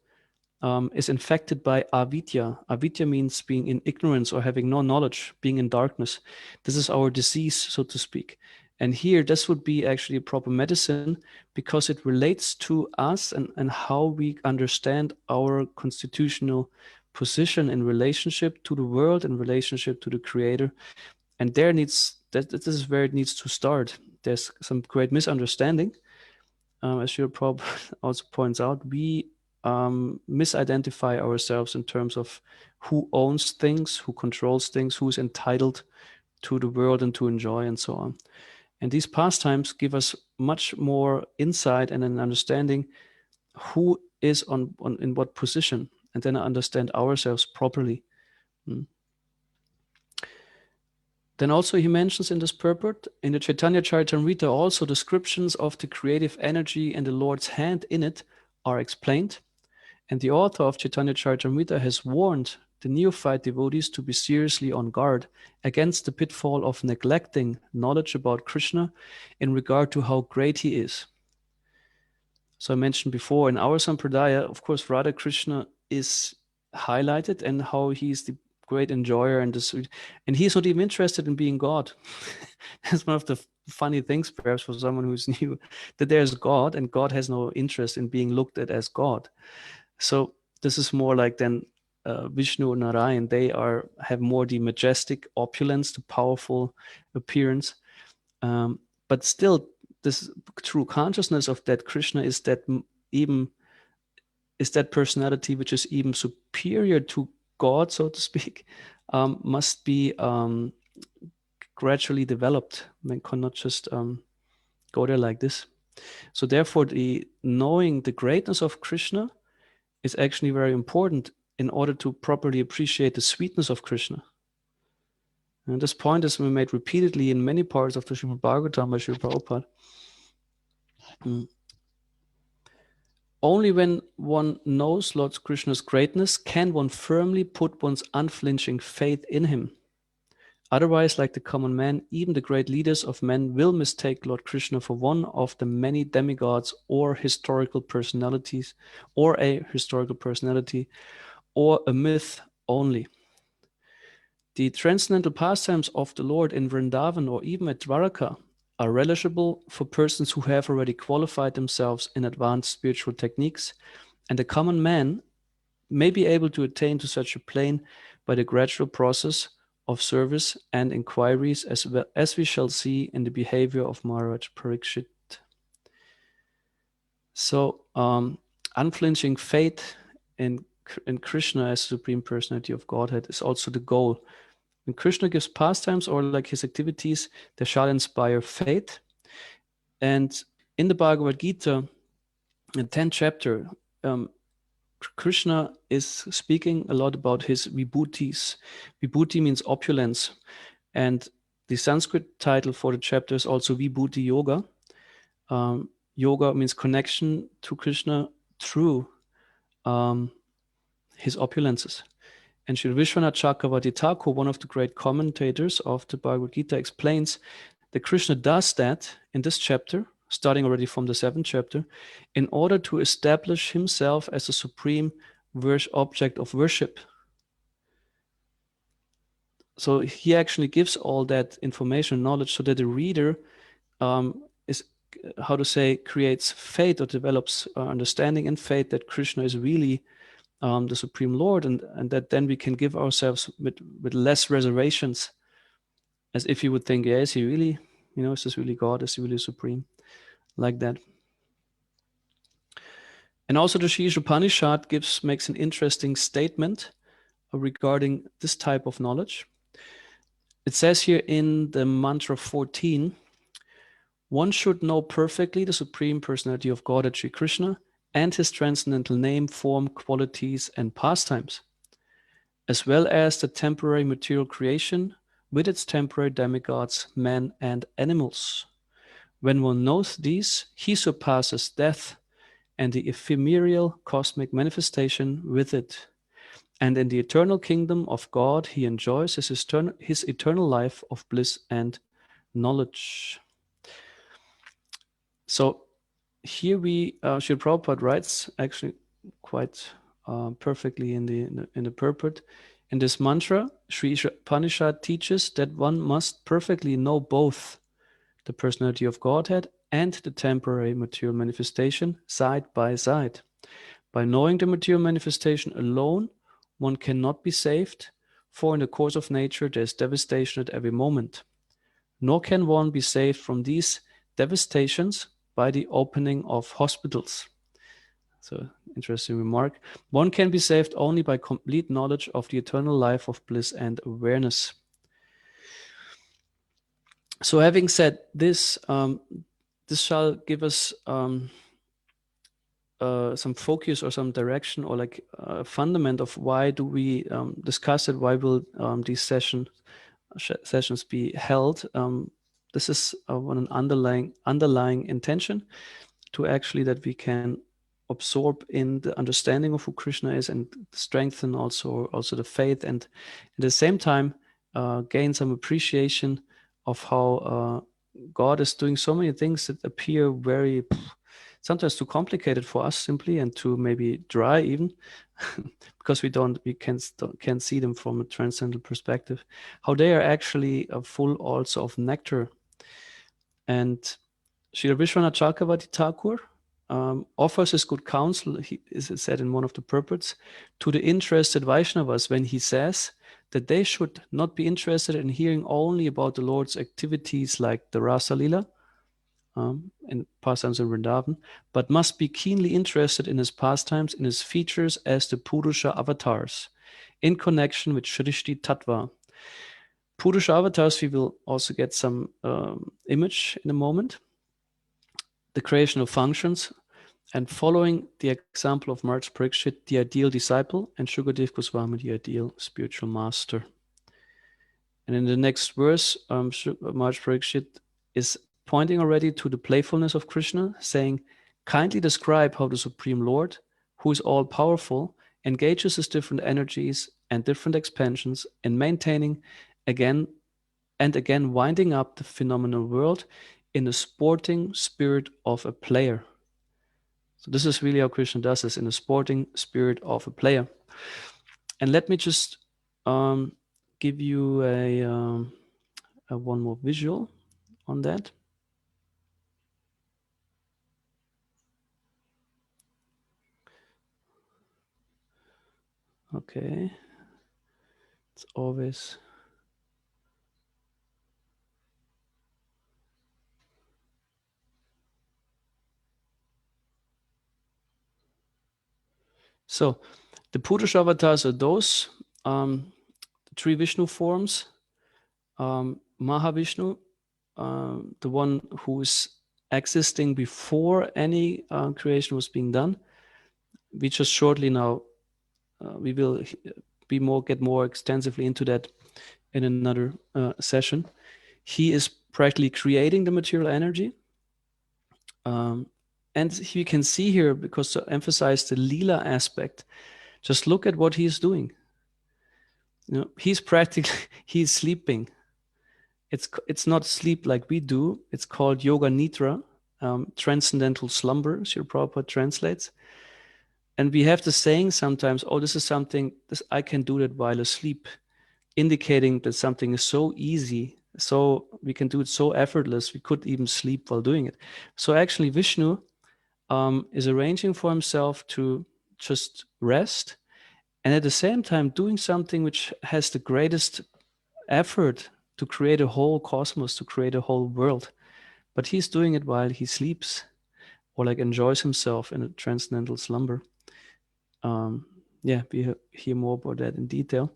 is infected by avidya. Avidya means being in ignorance or having no knowledge, being in darkness. This is our disease, so to speak. And here, this would be actually a proper medicine, because it relates to us and how we understand our constitutional position in relationship to the world, in relationship to the Creator. And this is where it needs to start. There's some great misunderstanding. As your Prabhupada also points out, we misidentify ourselves in terms of who owns things, who controls things, who's entitled to the world and to enjoy, and so on. And these pastimes give us much more insight and an understanding who is in what position, and then understand ourselves properly. Then also he mentions in this purport, in the Chaitanya Charitamrita, also descriptions of the creative energy and the Lord's hand in it are explained. And the author of Chaitanya Charitamrita has warned the neophyte devotees to be seriously on guard against the pitfall of neglecting knowledge about Krishna in regard to how great he is. So I mentioned before, in our Sampradaya, of course, Radha Krishna is highlighted, and how he's the great enjoyer and he's not even interested in being God. That's one of the funny things, perhaps, for someone who's new, that there's God, and God has no interest in being looked at as God. So this is more like then Vishnu and Narayan. They have more the majestic opulence, the powerful appearance, but still, this true consciousness of that Krishna is that personality which is even superior to God, so to speak, must be gradually developed. Man cannot just go there like this. So therefore, the knowing the greatness of Krishna is actually very important in order to properly appreciate the sweetness of Krishna. And this point has been made repeatedly in many parts of the Srimad Bhagavatam by Srila Prabhupada. Only when one knows Lord Krishna's greatness can one firmly put one's unflinching faith in him. Otherwise, like the common man, even the great leaders of men will mistake Lord Krishna for one of the many demigods or historical personalities, or a historical personality, or a myth only. The transcendental pastimes of the Lord in Vrindavan or even at Dwaraka are relishable for persons who have already qualified themselves in advanced spiritual techniques, and the common man may be able to attain to such a plane by the gradual process of service and inquiries, as well as we shall see in the behavior of Maharaj Parikshit. So, unflinching faith in Krishna as Supreme Personality of Godhead is also the goal. When Krishna gives pastimes or like his activities, they shall inspire faith. And in the Bhagavad Gita, in the 10th chapter, Krishna is speaking a lot about his vibhutis. Vibhuti means opulence. And the Sanskrit title for the chapter is also Vibhuti Yoga. Yoga means connection to Krishna through his opulences. And Sri Vishwanath Chakravarti Thakur, one of the great commentators of the Bhagavad Gita, explains that Krishna does that in this chapter, starting already from the 7th chapter, in order to establish himself as a supreme object of worship. So he actually gives all that information, knowledge, so that the reader creates faith, or develops understanding and faith that Krishna is really the Supreme Lord, and that then we can give ourselves with less reservations, as if you would think, yeah, is he really, is this really God? Is he really supreme? Like that. And also the Sri Upanishad makes an interesting statement regarding this type of knowledge. It says here in the mantra 14, one should know perfectly the Supreme Personality of Godhead Sri Krishna and his transcendental name, form, qualities, and pastimes, as well as the temporary material creation with its temporary demigods, men, and animals. When one knows these, he surpasses death and the ephemeral cosmic manifestation with it. And in the eternal kingdom of God, he enjoys his eternal life of bliss and knowledge. So here Srila Prabhupada writes actually quite perfectly in the purport. In this mantra, Sri Upanishad teaches that one must perfectly know both the personality of Godhead and the temporary material manifestation side by side. By knowing the material manifestation alone, one cannot be saved, for in the course of nature there is devastation at every moment. Nor can one be saved from these devastations by the opening of hospitals. So, interesting remark. One can be saved only by complete knowledge of the eternal life of bliss and awareness. So, having said this, this shall give us some focus or some direction, or like a fundament of why do we discuss it, why will these sessions be held. This is one underlying intention, to actually that we can absorb in the understanding of who Krishna is and strengthen also the faith, and at the same time gain some appreciation of how God is doing so many things that appear very sometimes too complicated for us simply, and too maybe dry even, because we can't see them from a transcendental perspective. How they are actually full also of nectar. And Srila Vishwanath Chakravarti Thakur offers his good counsel, is said in one of the purports, to the interested Vaishnavas when he says that they should not be interested in hearing only about the Lord's activities like the sṛṣṭi-līlā and pastimes in Vrindavan, but must be keenly interested in his pastimes, in his features as the Purusha avatars, in connection with sṛṣṭi tattva. Purusha avatars, we will also get some image in a moment. The creation of functions, and following the example of Maharaj Parikshit, the ideal disciple, and Shukadev Goswami, the ideal spiritual master. And in the next verse, Maharaj Parikshit is pointing already to the playfulness of Krishna, saying, kindly describe how the Supreme Lord, who is all-powerful, engages his different energies and different expansions in maintaining again and again winding up the phenomenal world in the sporting spirit of a player. So this is really how Krishna does this, in the sporting spirit of a player. And let me just give you a one more visual on that. Okay, it's always so. The Purusha avatars are those the three Vishnu forms. Mahavishnu, the one who is existing before any creation was being done. We just shortly now we will get more extensively into that in another session. He is practically creating the material energy. And you can see here, because to emphasize the Leela aspect, just look at what he's doing. He's sleeping. It's not sleep like we do. It's called yoga nidra, transcendental slumber, Srila Prabhupada translates. And we have the saying sometimes, oh, this is something, I can do that while asleep, indicating that something is so easy, so we can do it so effortless, we could even sleep while doing it. So actually Vishnu is arranging for himself to just rest, and at the same time doing something which has the greatest effort to create a whole cosmos, to create a whole world. But he's doing it while he sleeps, or like enjoys himself in a transcendental slumber. Yeah, we hear more about that in detail.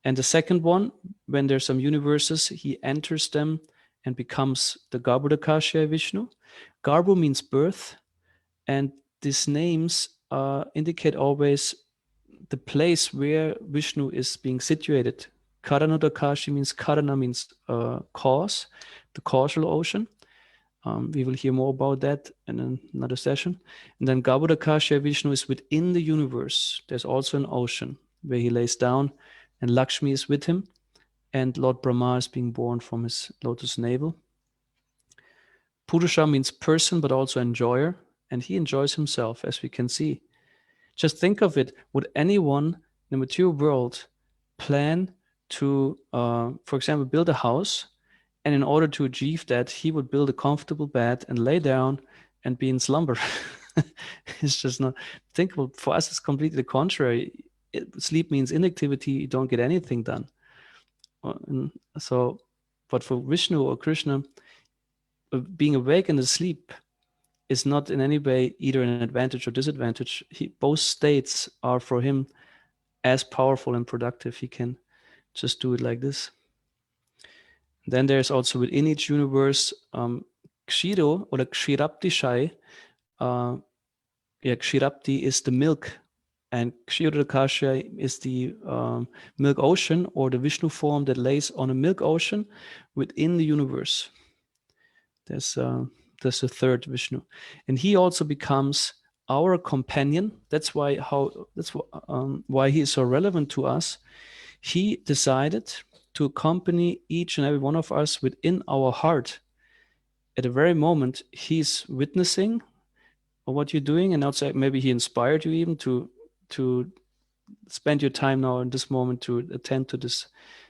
And the second one, when there's some universes, he enters them and becomes the Garbhodakasha Vishnu. Garbho means birth, and these names indicate always the place where Vishnu is being situated. Karanodakashi means Karana means cause, the causal ocean. We will hear more about that in another session. And then Garbhodakasha Vishnu is within the universe. There's also an ocean where he lays down, and Lakshmi is with him, and Lord Brahma is being born from his lotus navel. Purusha means person, but also enjoyer, and he enjoys himself, as we can see. Just think of it. Would anyone in the material world plan to, for example, build a house, and in order to achieve that, he would build a comfortable bed and lay down and be in slumber? It's just not thinkable. For us, it's completely the contrary. Sleep means inactivity. You don't get anything done. So, but for Vishnu or Krishna, being awake and asleep is not in any way either an advantage or disadvantage. Both states are for him as powerful and productive. He can just do it like this. Then there's also within each universe Kshiro or Kshirapti Shai. Kshirapti is the milk, and Kshirodakasha is the milk ocean, or the Vishnu form that lays on a milk ocean within the universe. There's the third Vishnu, and he also becomes our companion. That's why he is so relevant to us. He decided to accompany each and every one of us within our heart. At the very moment he's witnessing what you're doing, and outside maybe he inspired you even to spend your time now in this moment to attend to this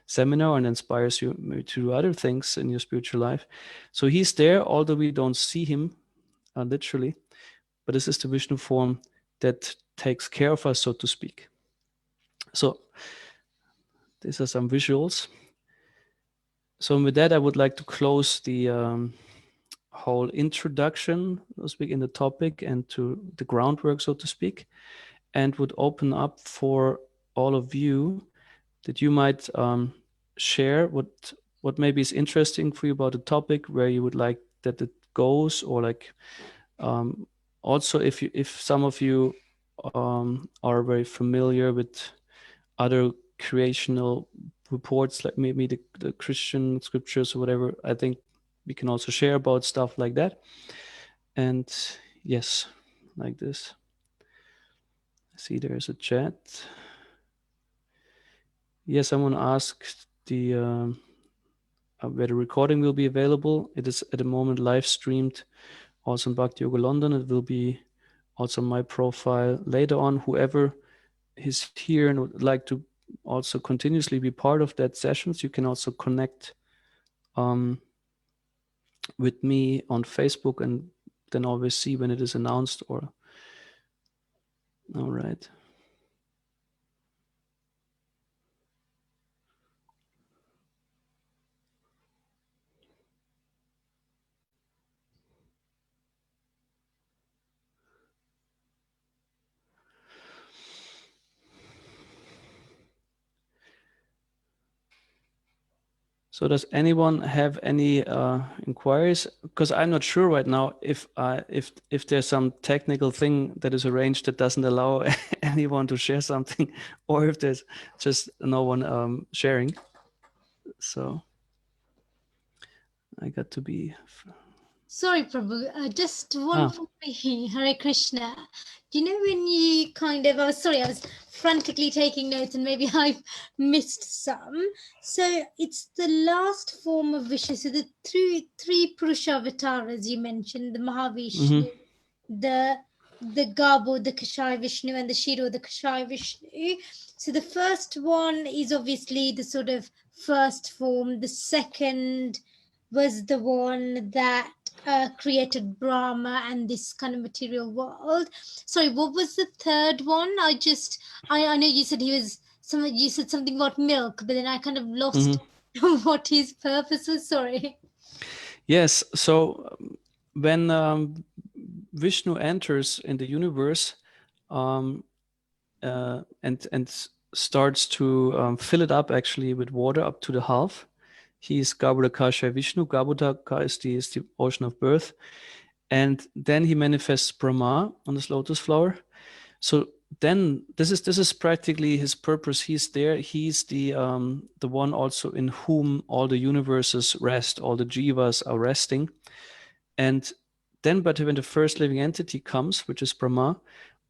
seminar, and inspires you maybe to do other things in your spiritual life. So he's there, although we don't see him literally, but this is the Vishnu form that takes care of us, so to speak. So these are some visuals. So with that, I would like to close the whole introduction, so to speak, in the topic and to the groundwork, so to speak, and would open up for all of you that you might share what maybe is interesting for you about the topic, where you would like that it goes, or like also if some of you are very familiar with other creational reports, like maybe the Christian scriptures or whatever, I think we can also share about stuff like that. And yes, like this. I see there's a chat. Yes, someone asked where the recording will be available. It is at the moment live streamed also in Bhakti Yoga London. It will be also on my profile later on. Whoever is here and would like to also continuously be part of that sessions, you can also connect with me on Facebook, and then always see when it is announced. Or all right. So does anyone have any inquiries? Because I'm not sure right now if there's some technical thing that is arranged that doesn't allow anyone to share something, or if there's just no one sharing. So I got to be. Sorry, Prabhu. Just one for me. Hare Krishna. Do you know when you kind of? I was frantically taking notes, and maybe I've missed some. So it's the last form of Vishnu. So the three Purusha avatars you mentioned: the Mahavishnu, the Gabo, the Kashai Vishnu, and the Shiro, the Kashai Vishnu. So the first one is obviously the sort of first form. The second was the one that created Brahma and this kind of material world. Sorry, what was the third one? I know you said you said something about milk, but then I kind of lost what his purpose was. Sorry. Yes. So when Vishnu enters in the universe and starts to fill it up actually with water up to the half, he is Garbhodakasha Vishnu. Garbhodaka is the ocean of birth. And then he manifests Brahma on this lotus flower. So then this is practically his purpose. He's there. He's the one also in whom all the universes rest, all the jivas are resting. And then, but when the first living entity comes, which is Brahma,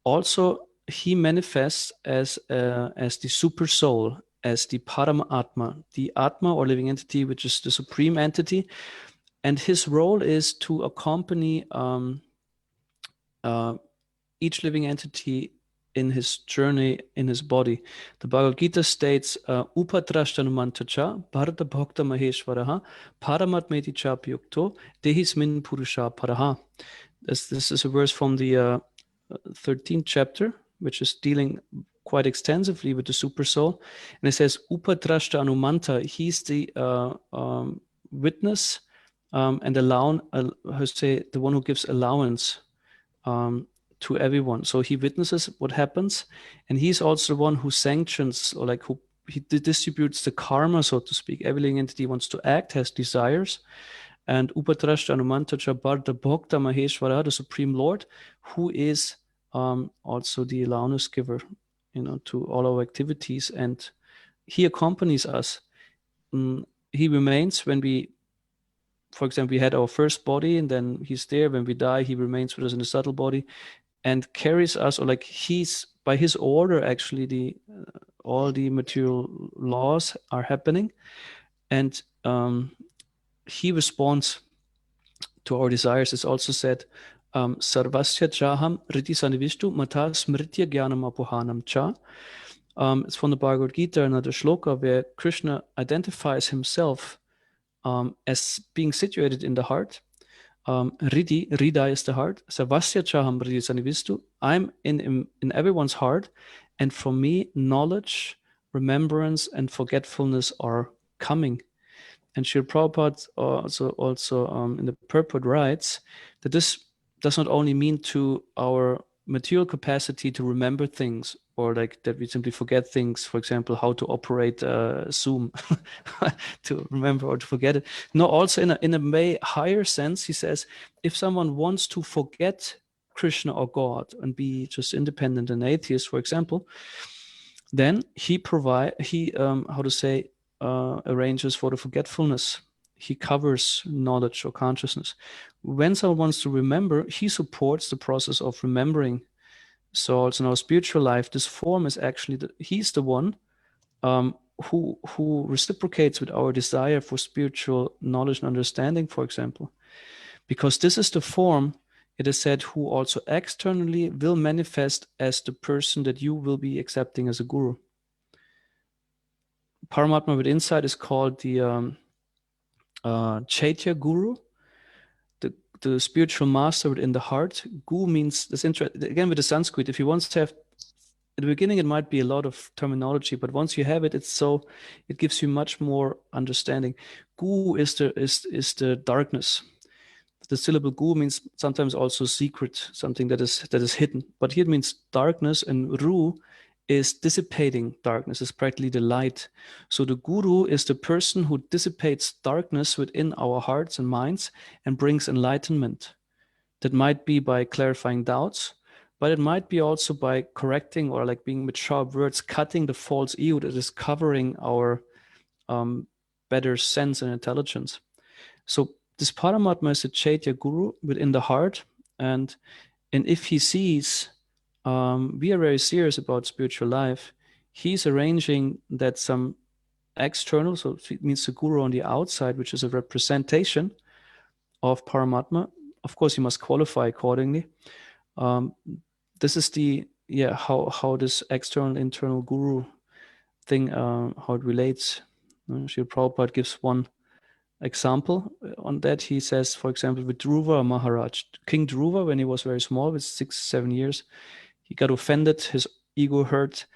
also he manifests as the super soul, as the Paramatma, the Atma or living entity, which is the supreme entity. And his role is to accompany each living entity in his journey in his body. The Bhagavad Gita states, Upadrashtanumantacha bharata bhakta maheshwaraha paramatmeti chapyukto dehismin purusha paraha. This is a verse from the 13th chapter, which is dealing quite extensively with the super soul. And it says, Upadrashta Anumanta, he's the witness and the one who gives allowance to everyone. So he witnesses what happens, and he's also the one who sanctions, or like who he distributes the karma, so to speak. Every living entity wants to act, has desires. And Upadrashta Anumantacha Bharata Bhakta Maheshwara, the Supreme Lord, who is also the allowance giver, to all our activities, and he accompanies us. He remains when we, for example, we had our first body, and then he's there. When we die, he remains with us in the subtle body and carries us, or like he's by his order, actually all the material laws are happening, and he responds to our desires. It's also said, Sarvasya chaham riti sanivishtu mata smritya jnanam apohanam cha. It's from the Bhagavad Gita, another shloka where Krishna identifies himself as being situated in the heart. Rida is the heart. Sarvasya chaham riti sanivishtu. I'm in everyone's heart, and from me, knowledge, remembrance, and forgetfulness are coming. And Srila Prabhupada also in the purport writes that this does not only mean to our material capacity to remember things, or like that we simply forget things, for example, how to operate Zoom, to remember or to forget it. No, also in a way higher sense, he says, if someone wants to forget Krishna or God and be just independent and atheist, for example, then he arranges for the forgetfulness. He covers knowledge or consciousness. When someone wants to remember, he supports the process of remembering. So also in our spiritual life, this form is actually he's the one who reciprocates with our desire for spiritual knowledge and understanding, for example, because this is the form, it is said, who also externally will manifest as the person that you will be accepting as a guru. Paramatma with insight is called the Chaitya Guru, the spiritual master within the heart. Gu means, this again with the Sanskrit, if you want to have, at the beginning it might be a lot of terminology, but once you have it, it gives you much more understanding. Gu is the darkness. The syllable gu means sometimes also secret, something that is hidden. But here it means darkness, and ru is dissipating darkness, is practically the light. So the guru is the person who dissipates darkness within our hearts and minds and brings enlightenment. That might be by clarifying doubts, but it might be also by correcting, or like being with sharp words, cutting the false ego that is covering our better sense and intelligence. So this Paramatma is a Chaitya Guru within the heart, and if he sees we are very serious about spiritual life, he's arranging that some external, so it means the Guru on the outside, which is a representation of Paramatma. Of course, he must qualify accordingly. This is how this external internal Guru thing, how it relates. Srila Prabhupada gives one example on that. He says, for example, with Dhruva Maharaj, King Dhruva, when he was very small, with 6-7 years, he got offended, his ego hurt.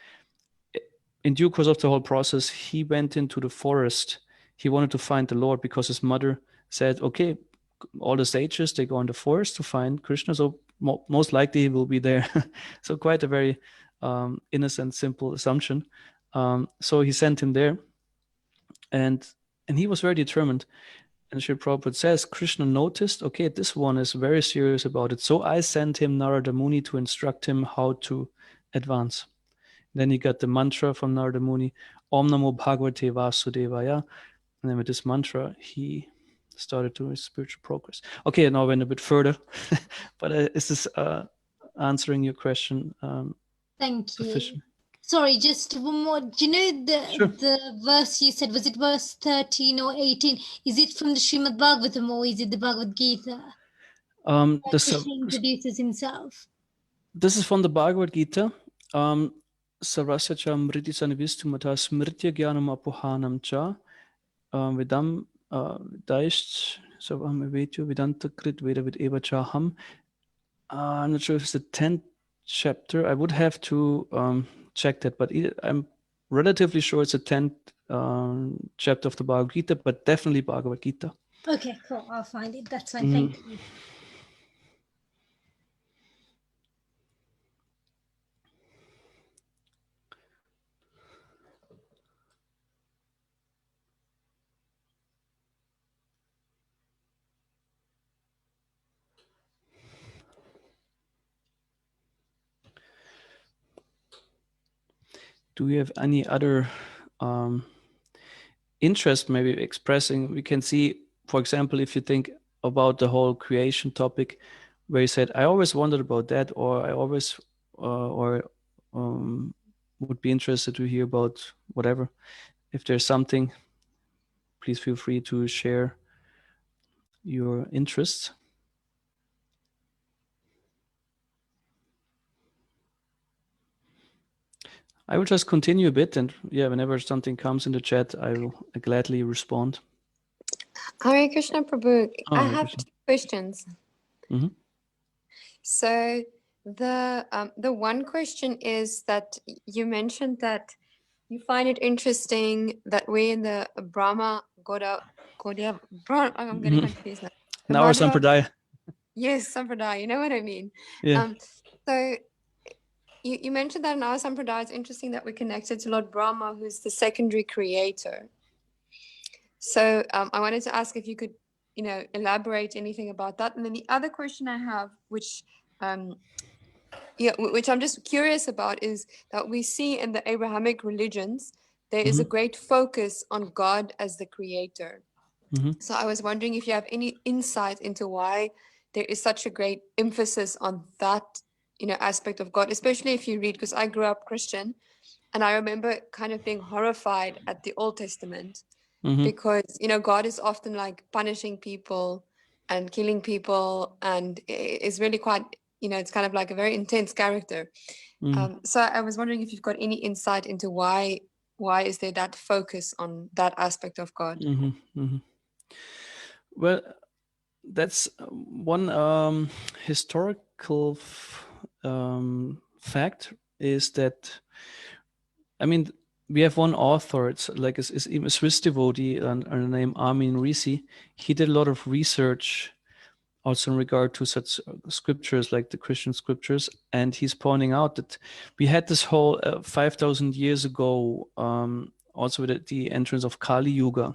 In due course of the whole process, he went into the forest. He wanted to find the Lord because his mother said, okay, all the sages, they go in the forest to find Krishna, so most likely he will be there. So quite a very innocent, simple assumption. So he sent him there, and he was very determined. And Srila Prabhupada says, Krishna noticed, okay, this one is very serious about it. So I sent him Narada Muni to instruct him how to advance. Then he got the mantra from Narada Muni, Om Namo Bhagavate Vasudevaya. And then with this mantra, he started doing his spiritual progress. Okay, now I went a bit further, but is this answering your question? Thank you. Sufficient? Sorry, just one more. Do you know the verse you said? Was it verse 13 or 18? Is it from the Srimad Bhagavatam or is it the Bhagavad Gita? Krishna introduces himself. This is from the Bhagavad Gita. Sarasya cha mriti sanivistumata smritya jnanam apohanam cha vidam daisht savam evetyo vidanta krit veda vid eva chaham. I'm not sure if it's the 10th chapter. I would have to check that, but I'm relatively sure it's the 10th chapter of the Bhagavad Gita, but definitely Bhagavad Gita. Okay, cool. I'll find it. That's fine. Thank you. Do we have any other interest maybe expressing? We can see, for example, if you think about the whole creation topic, where you said, I always wondered about that, or I always would be interested to hear about whatever. If there's something, please feel free to share your interests. I will just continue a bit, and yeah, whenever something comes in the chat, I will gladly respond. Hare Krishna Prabhu, I have 2 questions. Mm-hmm. So the one question is that you mentioned that you find it interesting that we in the Brahma Gaudiya, I'm getting confused now. Now our Sampradaya. Yes, Sampradaya, you know what I mean. Yeah. So you mentioned that in our Sampradaya, it's interesting that we're connected to Lord Brahma, who's the secondary creator. So I wanted to ask if you could, elaborate anything about that. And then the other question I have, which I'm just curious about, is that we see in the Abrahamic religions, there is a great focus on God as the creator. Mm-hmm. So I was wondering if you have any insight into why there is such a great emphasis on that, aspect of God, especially if you read, because I grew up Christian, and I remember kind of being horrified at the Old Testament. Mm-hmm. Because, God is often like punishing people and killing people, and is really quite, it's kind of like a very intense character. Mm-hmm. So I was wondering if you've got any insight into why is there that focus on that aspect of God? Mm-hmm. Mm-hmm. Well, that's one historical fact is that, we have one author, it's like is even a Swiss devotee, and the name Armin Risi. He did a lot of research also in regard to such scriptures like the Christian scriptures, and he's pointing out that we had this whole 5,000 years ago, also with the entrance of Kali Yuga,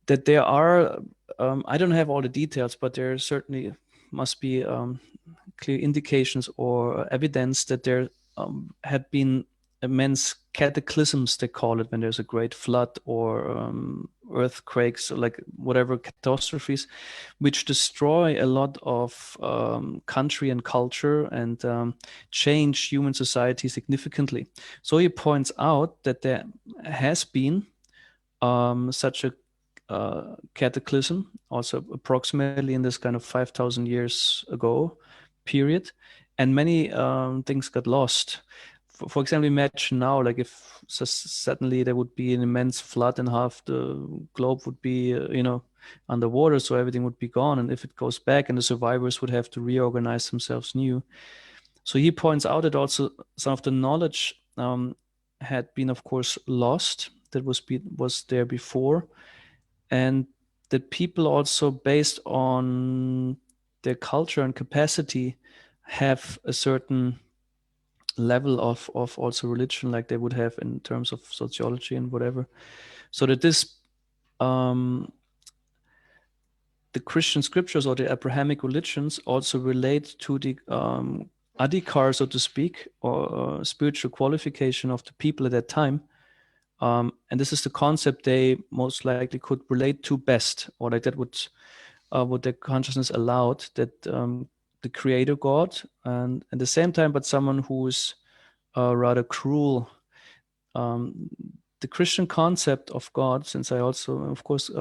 that there are, I don't have all the details, but there certainly must be clear indications or evidence that there had been immense cataclysms, they call it, when there's a great flood or earthquakes, or like whatever catastrophes, which destroy a lot of country and culture and change human society significantly. So he points out that there has been such a cataclysm, also approximately in this kind of 5,000 years ago period, and many things got lost. for example, imagine now, like if suddenly there would be an immense flood and half the globe would be, underwater, so everything would be gone. And if it goes back, and the survivors would have to reorganize themselves new. So he points out that also some of the knowledge had been, of course, lost that was there before, and that people also, based on their culture and capacity, have a certain level of also religion, like they would have in terms of sociology and whatever. So that this the Christian scriptures or the Abrahamic religions also relate to the adhikar, so to speak, or spiritual qualification of the people at that time. And this is the concept they most likely could relate to best, or like that would what their consciousness allowed, that the creator God, and at the same time, but someone who is rather cruel. The Christian concept of God, since I also, of course,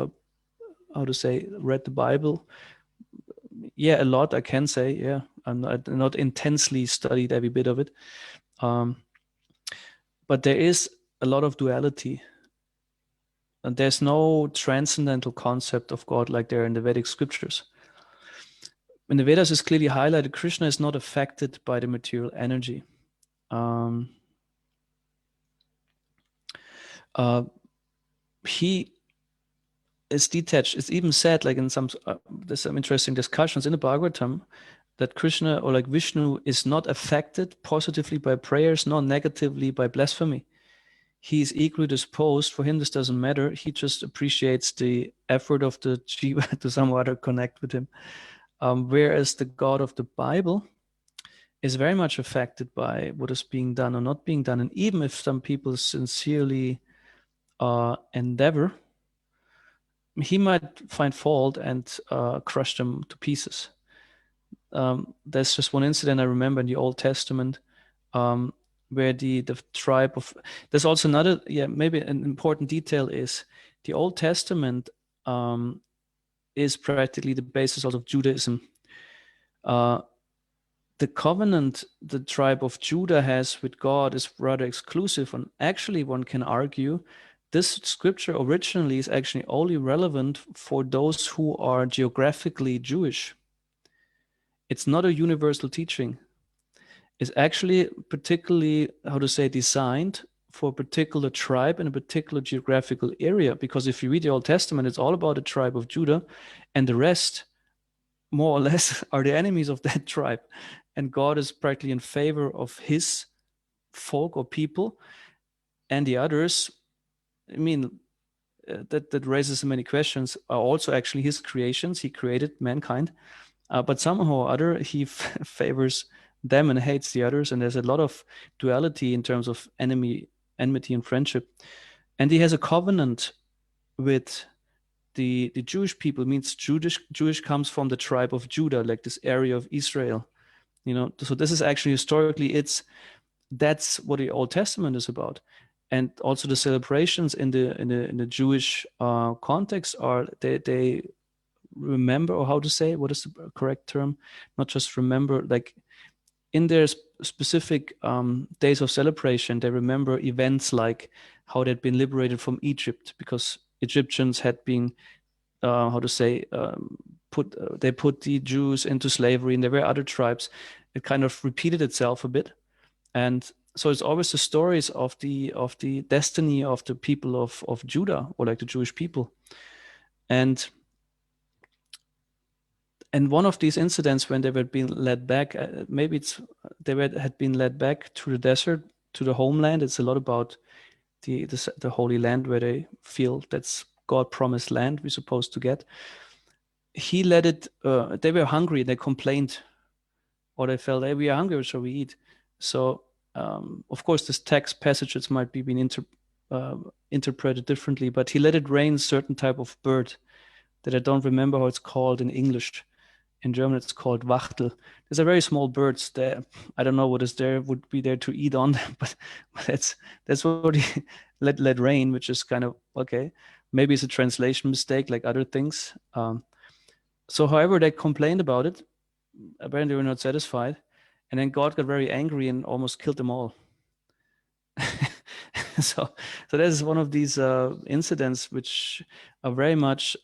read the Bible, a lot, I can say, I'm not intensely studied every bit of it, but there is a lot of duality, and there's no transcendental concept of God like there in the Vedic scriptures. In the Vedas, is clearly highlighted, Krishna is not affected by the material energy. He is detached. It's even said, like in there's some interesting discussions in the Bhagavatam, that Krishna, or like Vishnu, is not affected positively by prayers, nor negatively by blasphemy. He is equally disposed. For him, this doesn't matter. He just appreciates the effort of the Jiva to somehow connect with him. Whereas the God of the Bible is very much affected by what is being done or not being done. And even if some people sincerely endeavor, he might find fault and crush them to pieces. There's just one incident I remember in the Old Testament where the tribe of, there's also another, maybe an important detail is the Old Testament is practically the basis of Judaism. The covenant the tribe of Judah has with God is rather exclusive, and actually one can argue this scripture originally is actually only relevant for those who are geographically Jewish. It's not a universal teaching. It's actually particularly, designed for a particular tribe in a particular geographical area. Because if you read the Old Testament, it's all about the tribe of Judah, and the rest, more or less, are the enemies of that tribe. And God is practically in favor of his folk or people, and the others, that raises many questions, are also actually his creations. He created mankind, but somehow or other he favors them and hates the others, and there's a lot of duality in terms of enmity and friendship. And he has a covenant with the Jewish people. It means Jewish comes from the tribe of Judah, like this area of Israel, so this is actually historically, that's what the Old Testament is about. And also the celebrations in the Jewish context are they remember, or what is the correct term? Not just remember, like in their specific days of celebration, they remember events like how they'd been liberated from Egypt, because Egyptians had been they put the Jews into slavery, and there were other tribes. It kind of repeated itself a bit, and so it's always the stories of the destiny of the people of Judah, or like the Jewish people. And one of these incidents when they were being led back, had been led back to the desert, to the homeland. It's a lot about the Holy Land, where they feel that's God promised land we're supposed to get. He led it. They were hungry. They complained, or they felt, "Hey, we are hungry. What shall we eat?" So, of course, this text passages might be being interpreted differently. But he let it rain a certain type of bird that I don't remember how it's called in English. In German, it's called Wachtel. There's a very small birds there. I don't know what would be there to eat on them, but that's what he let rain, which is kind of okay. Maybe it's a translation mistake, like other things. So, however, they complained about it. Apparently, they were not satisfied, and then God got very angry and almost killed them all. So that is one of these incidents which are very much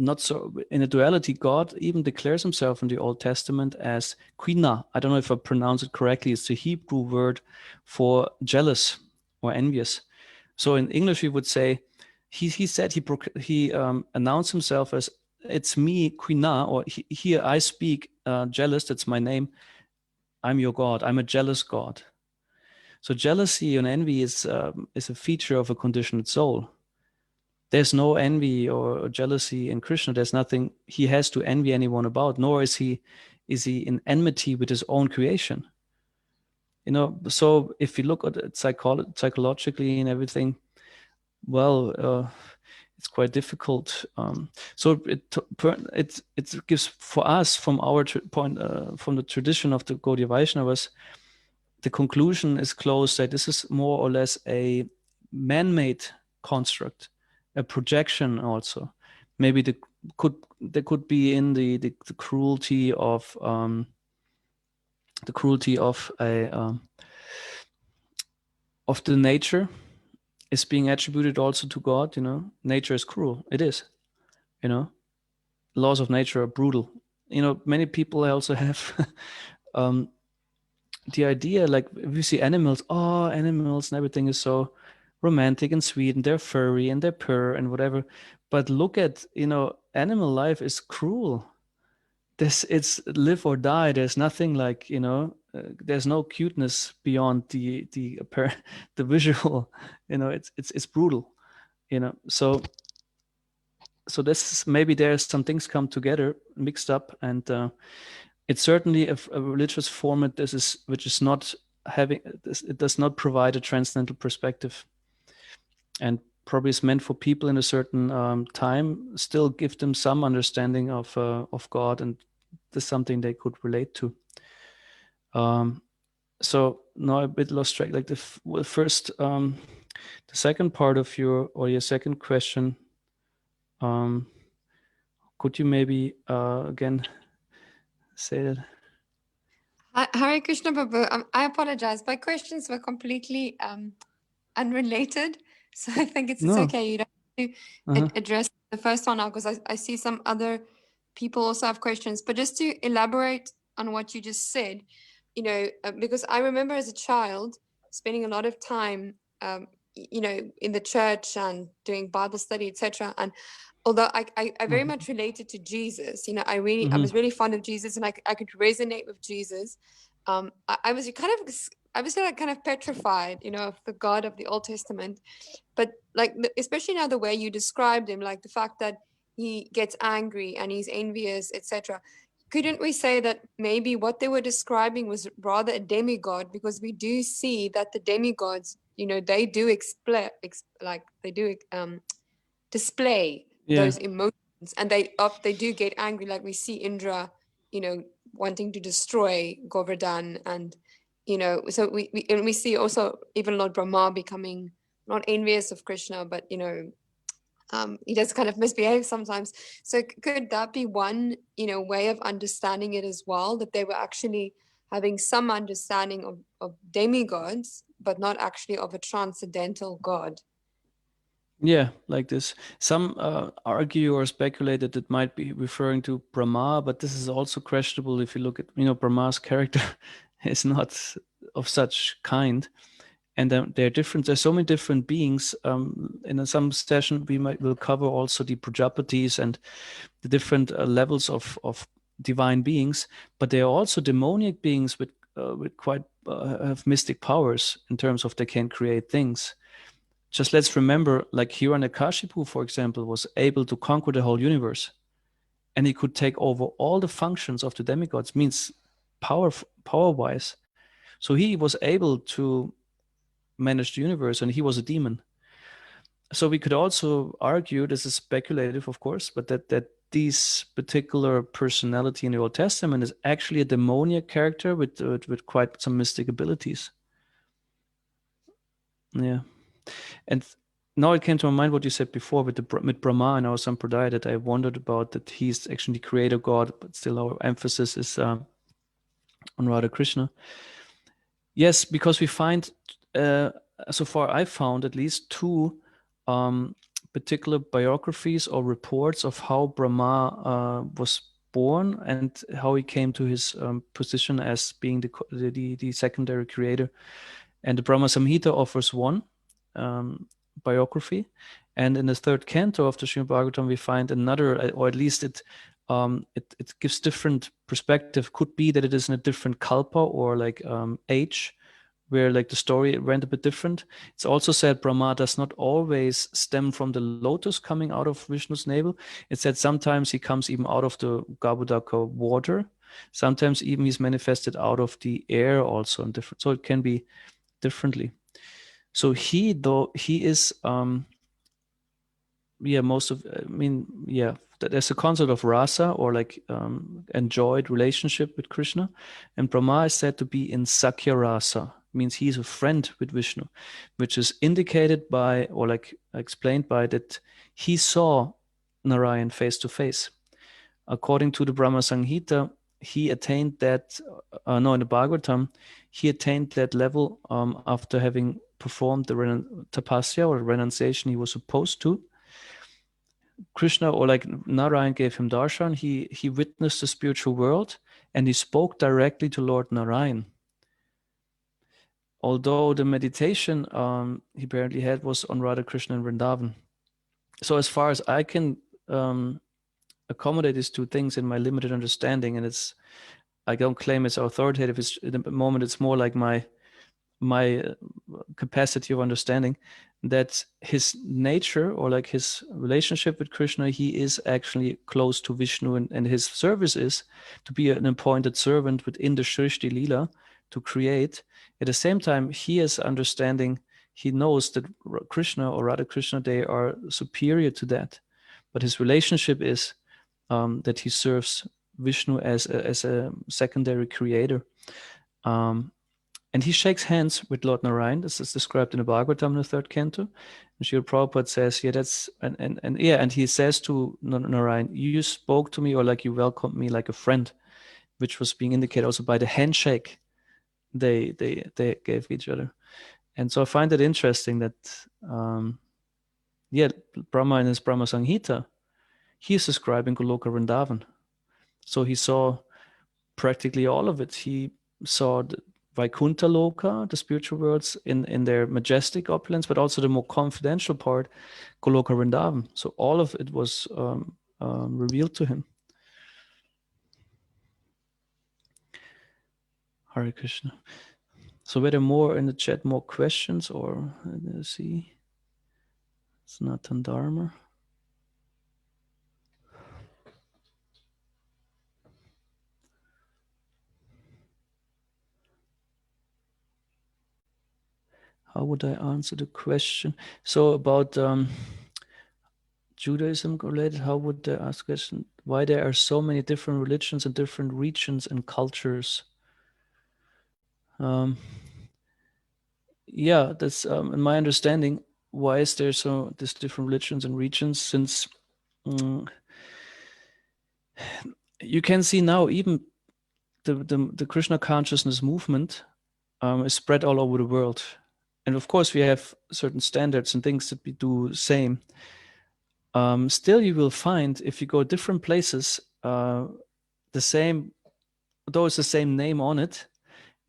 not so in a duality. God even declares himself in the Old Testament as Quina. I don't know if I pronounce it correctly. It's the Hebrew word for jealous or envious. So in English we would say he announced himself as, it's me, Quina, or here I speak, jealous, that's my name. I'm your God. I'm a jealous God. So jealousy and envy is a feature of a conditioned soul. There's no envy or jealousy in Krishna. There's nothing he has to envy anyone about, nor is he in enmity with his own creation. So if you look at it psychologically and everything, well, it's quite difficult. So it gives for us, from our point, from the tradition of the Gaudiya Vaishnavas, the conclusion is close that this is more or less a man-made construct, a projection also. Maybe there could be in the cruelty of of the nature is being attributed also to God. Nature is cruel. It is. Laws of nature are brutal. Many people also have the idea, like if you see animals and everything is so romantic and sweet, and they're furry and they're purr and whatever. But look at, animal life is cruel. It's live or die. There's nothing like, there's no cuteness beyond the apparent, the visual. It's brutal. So this, maybe there's some things come together, mixed up, and it's certainly a religious format which is not having this. It does not provide a transcendental perspective, and probably is meant for people in a certain time, still give them some understanding of God, and this is something they could relate to. So now a bit lost track. Like the second part of your second question. Could you maybe again say that? Hare Krishna, Prabhu. I apologize. My questions were completely unrelated. So I think it's okay. You don't have to address the first one now, because I see some other people also have questions. But just to elaborate on what you just said, because I remember as a child spending a lot of time, in the church and doing Bible study, etc. And although I very much related to Jesus, I was really fond of Jesus, and I could resonate with Jesus. I was kind of petrified, of the God of the Old Testament. But like, especially now the way you described him, like the fact that he gets angry and he's envious, etc. Couldn't we say that maybe what they were describing was rather a demigod? Because we do see that the demigods, they do display those emotions, and they do get angry. Like we see Indra, wanting to destroy Govardhan, and so we see also even Lord Brahma becoming not envious of Krishna, but he does kind of misbehave sometimes. So could that be one way of understanding it as well, that they were actually having some understanding of demigods, but not actually of a transcendental God? Yeah, like this. Some argue or speculate that it might be referring to Brahma, but this is also questionable. If you look at, Brahma's character is not of such kind, and they're different. There's so many different beings. In some session, will cover also the Prajapatis and the different levels of divine beings, but they are also demoniac beings with quite have mystic powers in terms of they can create things. Just let's remember, like Hiranyakashipu, for example, was able to conquer the whole universe, and he could take over all the functions of the demigods, means power-wise. So he was able to manage the universe, and he was a demon. So we could also argue, this is speculative, of course, but that this particular personality in the Old Testament is actually a demoniac character with quite some mystic abilities. Yeah. And now it came to my mind what you said before with Brahma and our Sampradaya, that I wondered about, that he's actually the creator God, but still our emphasis is on Radha Krishna. Yes, because we find, so far I found at least two particular biographies or reports of how Brahma was born and how he came to his position as being the secondary creator. And the Brahma Samhita offers one biography, and in the third canto of the Srimad Bhagavatam we find another, or at least it gives different perspective. Could be that it is in a different kalpa or like age, where like the story went a bit different. It's also said Brahma does not always stem from the lotus coming out of Vishnu's navel. It said sometimes he comes even out of the Garbhodaka water. Sometimes even he's manifested out of the air also, and different. So it can be differently. So he is there's a concept of rasa, or like enjoyed relationship with Krishna, and Brahma is said to be in Sakya rasa, means he's a friend with Vishnu, which is indicated by, or like explained by, that he saw Narayan face to face. According to the Brahma Samhita, he attained that, in the Bhagavatam, he attained that level after having performed the tapasya or renunciation he was supposed to. Krishna, or like Narayan, gave him darshan. He witnessed the spiritual world, and he spoke directly to Lord Narayan. Although the meditation he apparently had was on Radha Krishna and Vrindavan. So as far as I can accommodate these two things in my limited understanding, and I don't claim it's authoritative. It's, at the moment, it's more like my capacity of understanding, that his nature, or like his relationship with Krishna, he is actually close to Vishnu, and his service is to be an appointed servant within the sṛṣṭi-līlā to create. At the same time, he is understanding, he knows that Krishna or Radha Krishna, they are superior to that, but his relationship is that he serves Vishnu as a secondary creator. And he shakes hands with Lord Narayan. This is described in the Bhagavatam in the third canto. And Srila Prabhupada says, and he says to Narayan, you spoke to me, or like you welcomed me like a friend, which was being indicated also by the handshake they gave each other. And so I find it interesting that Brahma in his Brahma Samhita, he is describing Goloka Vrindavan. So he saw practically all of it. He saw the Vaikuntha Loka, the spiritual worlds, in their majestic opulence, but also the more confidential part, Goloka Vrindavan. So all of it was revealed to him. Hare Krishna. So were there more in the chat, more questions, or let's see? It's not Dharma. How would I answer the question? So about Judaism related, how would I ask the question? Why there are so many different religions in different regions and cultures? Yeah, that's in my understanding. Why is there so these different religions and regions? Since you can see now, even the Krishna consciousness movement is spread all over the world. And of course, we have certain standards and things that we do same. Still, you will find, if you go different places, the same, though it's the same name on it,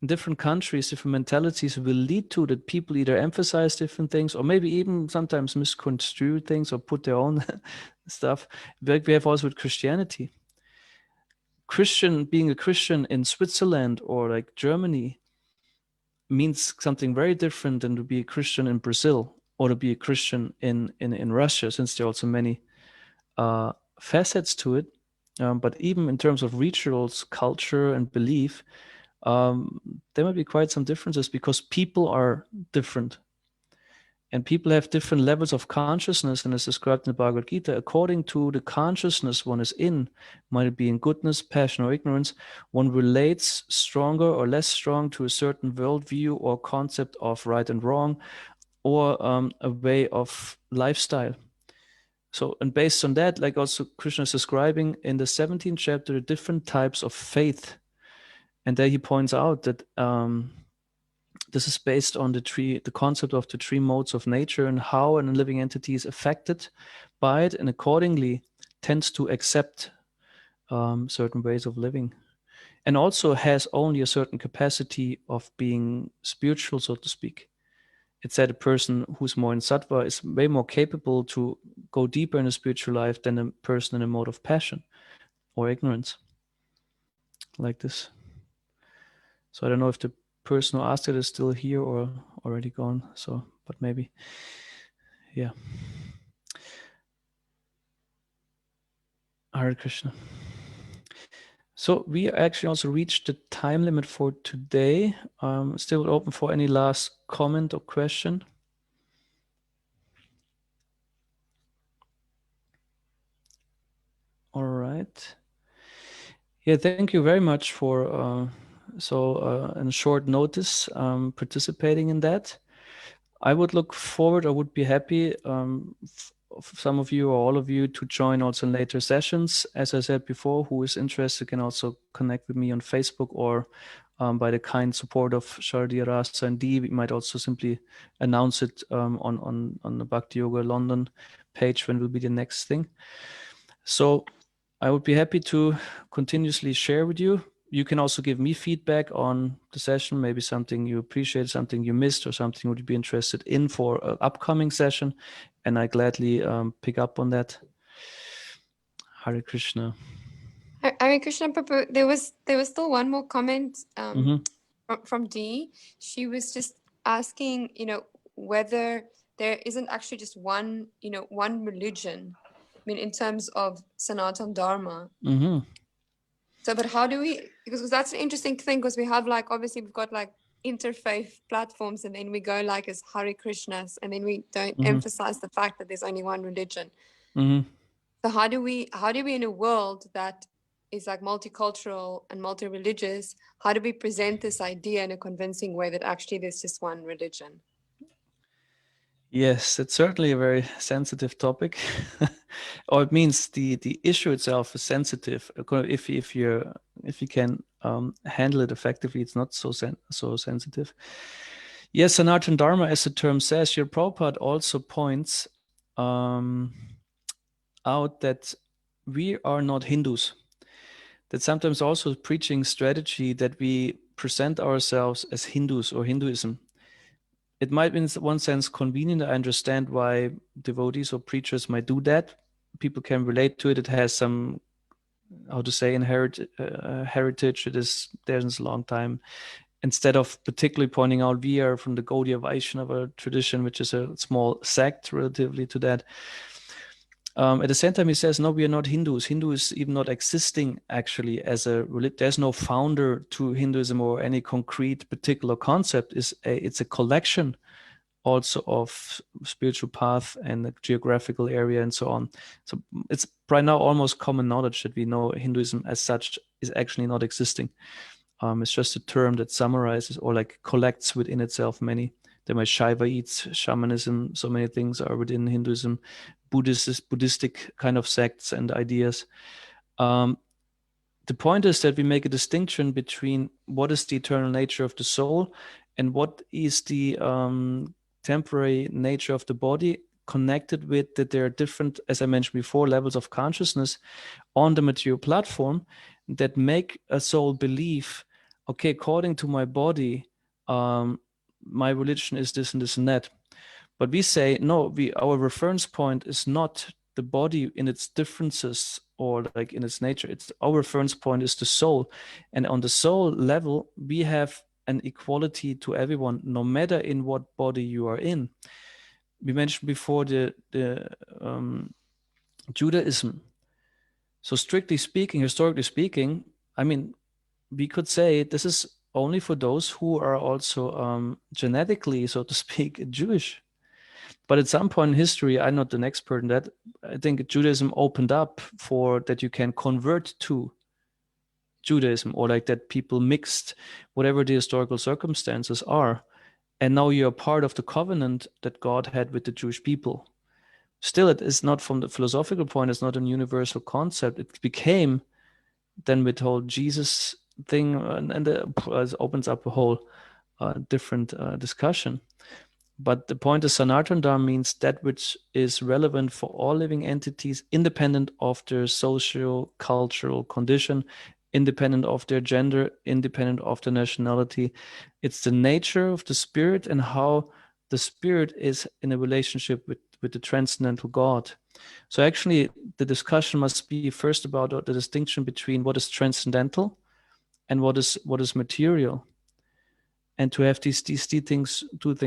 in different countries, different mentalities will lead to that people either emphasize different things, or maybe even sometimes misconstrue things or put their own stuff. Like we have also with Christianity. Being a Christian in Switzerland or like Germany means something very different than to be a Christian in Brazil or to be a Christian in Russia, since there are also many facets to it. But even in terms of rituals, culture, and belief, there might be quite some differences, because people are different. And people have different levels of consciousness, and as described in the Bhagavad Gita, according to the consciousness one is in, might it be in goodness, passion, or ignorance, one relates stronger or less strong to a certain worldview or concept of right and wrong, or a way of lifestyle. So, and based on that, like also Krishna is describing in the 17th chapter, the different types of faith. And there he points out that This is based on the concept of the three modes of nature and how a living entity is affected by it, and accordingly tends to accept certain ways of living, and also has only a certain capacity of being spiritual, so to speak. It's that a person who's more in sattva is way more capable to go deeper in a spiritual life than a person in a mode of passion or ignorance, like this. So I don't know if the person who asked it is still here or already gone. So, but maybe, yeah. Hare Krishna. So we actually also reached the time limit for today. Still open for any last comment or question. All right. Yeah, thank you very much for in short notice participating in that. I would look forward, I would be happy some of you or all of you to join also in later sessions. As I said before, who is interested can also connect with me on Facebook or by the kind support of Shardiya Rasa and Dee. We might also simply announce it on the Bhakti Yoga London page when will be the next thing. So I would be happy to continuously share with you. You can also give me feedback on the session, maybe something you appreciate, something you missed, or something you would be interested in for an upcoming session. And I gladly pick up on that. Hare Krishna. Hare Krishna, Prabhu. There was still one more comment from Dee. She was just asking, whether there isn't actually just one religion. I mean, in terms of Sanatana Dharma. So, but how do we? Because that's an interesting thing. Because we have obviously we've got interfaith platforms, and then we go as Hare Krishnas, and then we don't emphasize the fact that there's only one religion. So how do we in a world that is multicultural and multi-religious, how do we present this idea in a convincing way that actually there's just one religion? Yes, it's certainly a very sensitive topic. Or it means the issue itself is sensitive. If you can handle it effectively, it's not so sensitive. Yes, Sanatana Dharma, as the term says, your Prabhupada also points out that we are not Hindus. That sometimes also preaching strategy that we present ourselves as Hindus or Hinduism. It might be in one sense convenient. I understand why devotees or preachers might do that. People can relate to it. It has some, how to say, heritage. It is there since a long time. Instead of particularly pointing out we are from the Gaudiya Vaishnava tradition, which is a small sect relatively to that. At the same time, he says, no, we are not Hindus. Hindu is even not existing actually as a religion. There's no founder to Hinduism or any concrete particular concept. It's a collection also of spiritual path and the geographical area and so on. So it's right now almost common knowledge that we know Hinduism as such is actually not existing. It's just a term that summarizes or collects within itself many. There might Shaiva shamanism, so many things are within Hinduism, Buddhistic kind of sects and ideas. The point is that we make a distinction between what is the eternal nature of the soul and what is the temporary nature of the body, connected with that there are different, as I mentioned before, levels of consciousness on the material platform that make a soul believe, okay, according to my body, my religion is this and this and that. But we say, no, our reference point is not the body in its differences or in its nature. Our reference point is the soul. And on the soul level, we have an equality to everyone, no matter in what body you are in. We mentioned before the Judaism. So strictly speaking, historically speaking, I mean, we could say this is only for those who are also genetically, so to speak, Jewish. But at some point in history, I'm not an expert in that. I think Judaism opened up for that you can convert to Judaism, or that people mixed whatever the historical circumstances are. And now you're part of the covenant that God had with the Jewish people. Still, it is not, from the philosophical point, it's not a universal concept. It became then with whole Jesus thing, and it opens up a whole different discussion. But the point is, Sanatana Dharma means that which is relevant for all living entities, independent of their social, cultural condition, independent of their gender, independent of their nationality. It's the nature of the spirit and how the spirit is in a relationship with the transcendental God. So actually, the discussion must be first about the distinction between what is transcendental and what is material. And to have these two things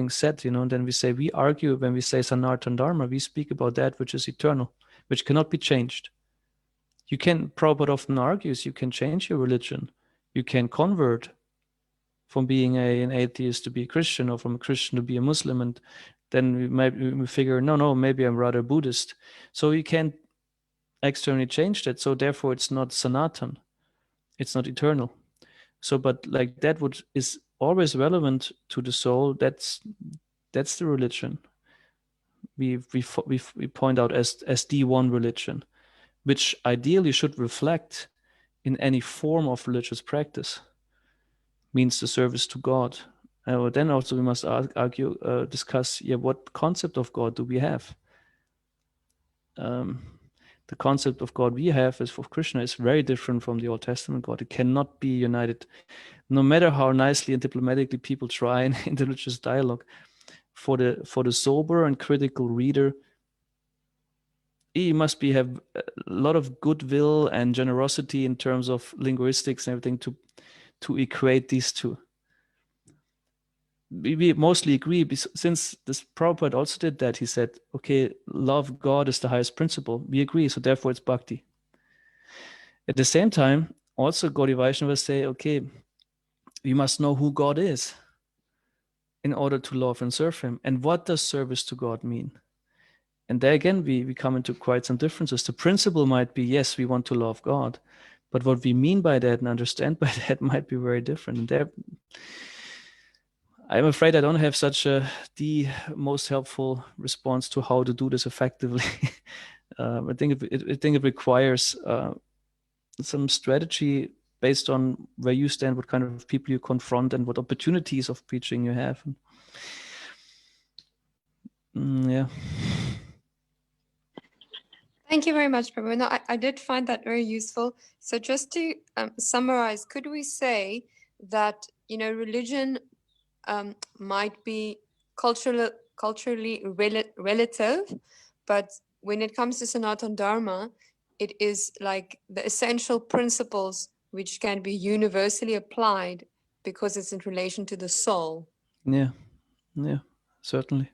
set, and then we argue when we say Sanatana Dharma, we speak about that which is eternal, which cannot be changed. You can, Prabhupada often argues, you can change your religion. You can convert from being an atheist to be a Christian, or from a Christian to be a Muslim, and then we figure, no, maybe I'm rather Buddhist. So you can't externally change that. So therefore it's not Sanatan. It's not eternal. So, but like that is always relevant to the soul. That's the religion we point out as the one religion, which ideally should reflect in any form of religious practice, means the service to God. Then also we must discuss, what concept of God do we have? The concept of God we have is for Krishna is very different from the Old Testament God. It cannot be united, no matter how nicely and diplomatically people try in religious dialogue. For the sober and critical reader, he must have a lot of goodwill and generosity in terms of linguistics and everything to equate these two. We mostly agree, since this Prabhupada also did that. He said, okay, love God is the highest principle. We agree, so therefore it's bhakti. At the same time, also Gaudiya Vaishnavas say, okay, we must know who God is in order to love and serve him. And what does service to God mean? And there again, we come into quite some differences. The principle might be, yes, we want to love God, but what we mean by that and understand by that might be very different. And there, I'm afraid I don't have the most helpful response to how to do this effectively. I think it requires some strategy based on where you stand, what kind of people you confront, and what opportunities of preaching you have. Yeah. Thank you very much, Prabhu. No, I did find that very useful. So just to summarize, could we say that, religion might be culturally relative, but when it comes to Sanatana Dharma, it is like the essential principles which can be universally applied because it's in relation to the soul. Yeah, certainly.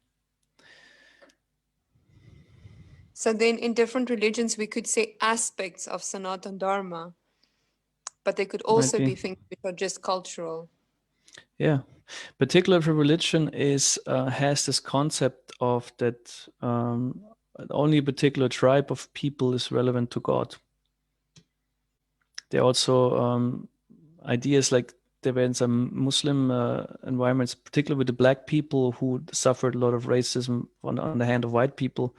So then in different religions, we could say aspects of Sanatana Dharma, but they could also be things which are just cultural. Yeah, particular for religion has this concept of that only a particular tribe of people is relevant to God. There are also ideas like there were in some Muslim environments, particularly with the black people who suffered a lot of racism on the hand of white people.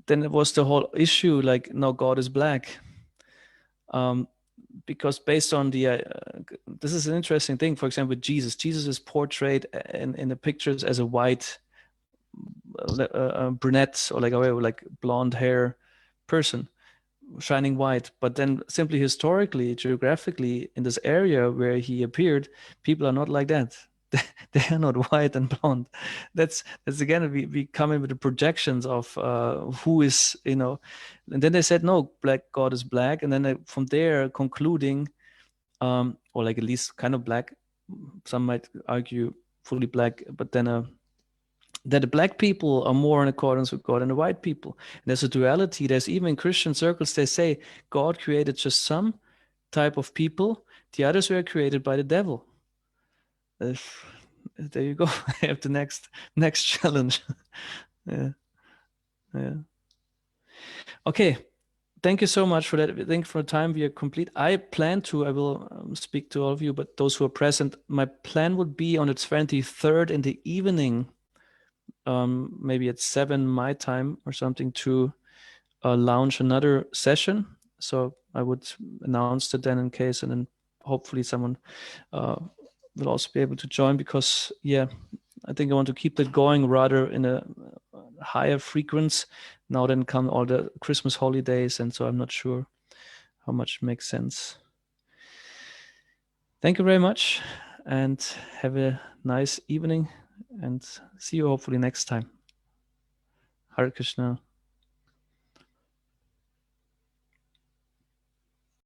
Then it was the whole issue like, no, God is black. Because based on this is an interesting thing. For example, Jesus is portrayed in the pictures as a white brunette or like blonde hair person, shining white. But then simply historically, geographically, in this area where he appeared, people are not like that. They are not white and blonde. That's again, we come in with the projections of who is, and then they said, no, black God is black. And then from there concluding, or like at least kind of black, some might argue fully black, but then that the black people are more in accordance with God than the white people. And there's a duality. There's even in Christian circles, they say God created just some type of people. The others were created by the devil. There you go. I have the next challenge. Yeah. Okay. Thank you so much for that. Thank you for the time. We are complete. I will speak to all of you, but those who are present, my plan would be on the 23rd in the evening, maybe at 7 my time or something, to launch another session. So I would announce that then in case, and then hopefully someone will also be able to join, because I think I want to keep that going rather in a higher frequency. Now then come all the Christmas holidays, and so I'm not sure how much makes sense. Thank you very much, and have a nice evening, and see you hopefully next time. Hare Krishna.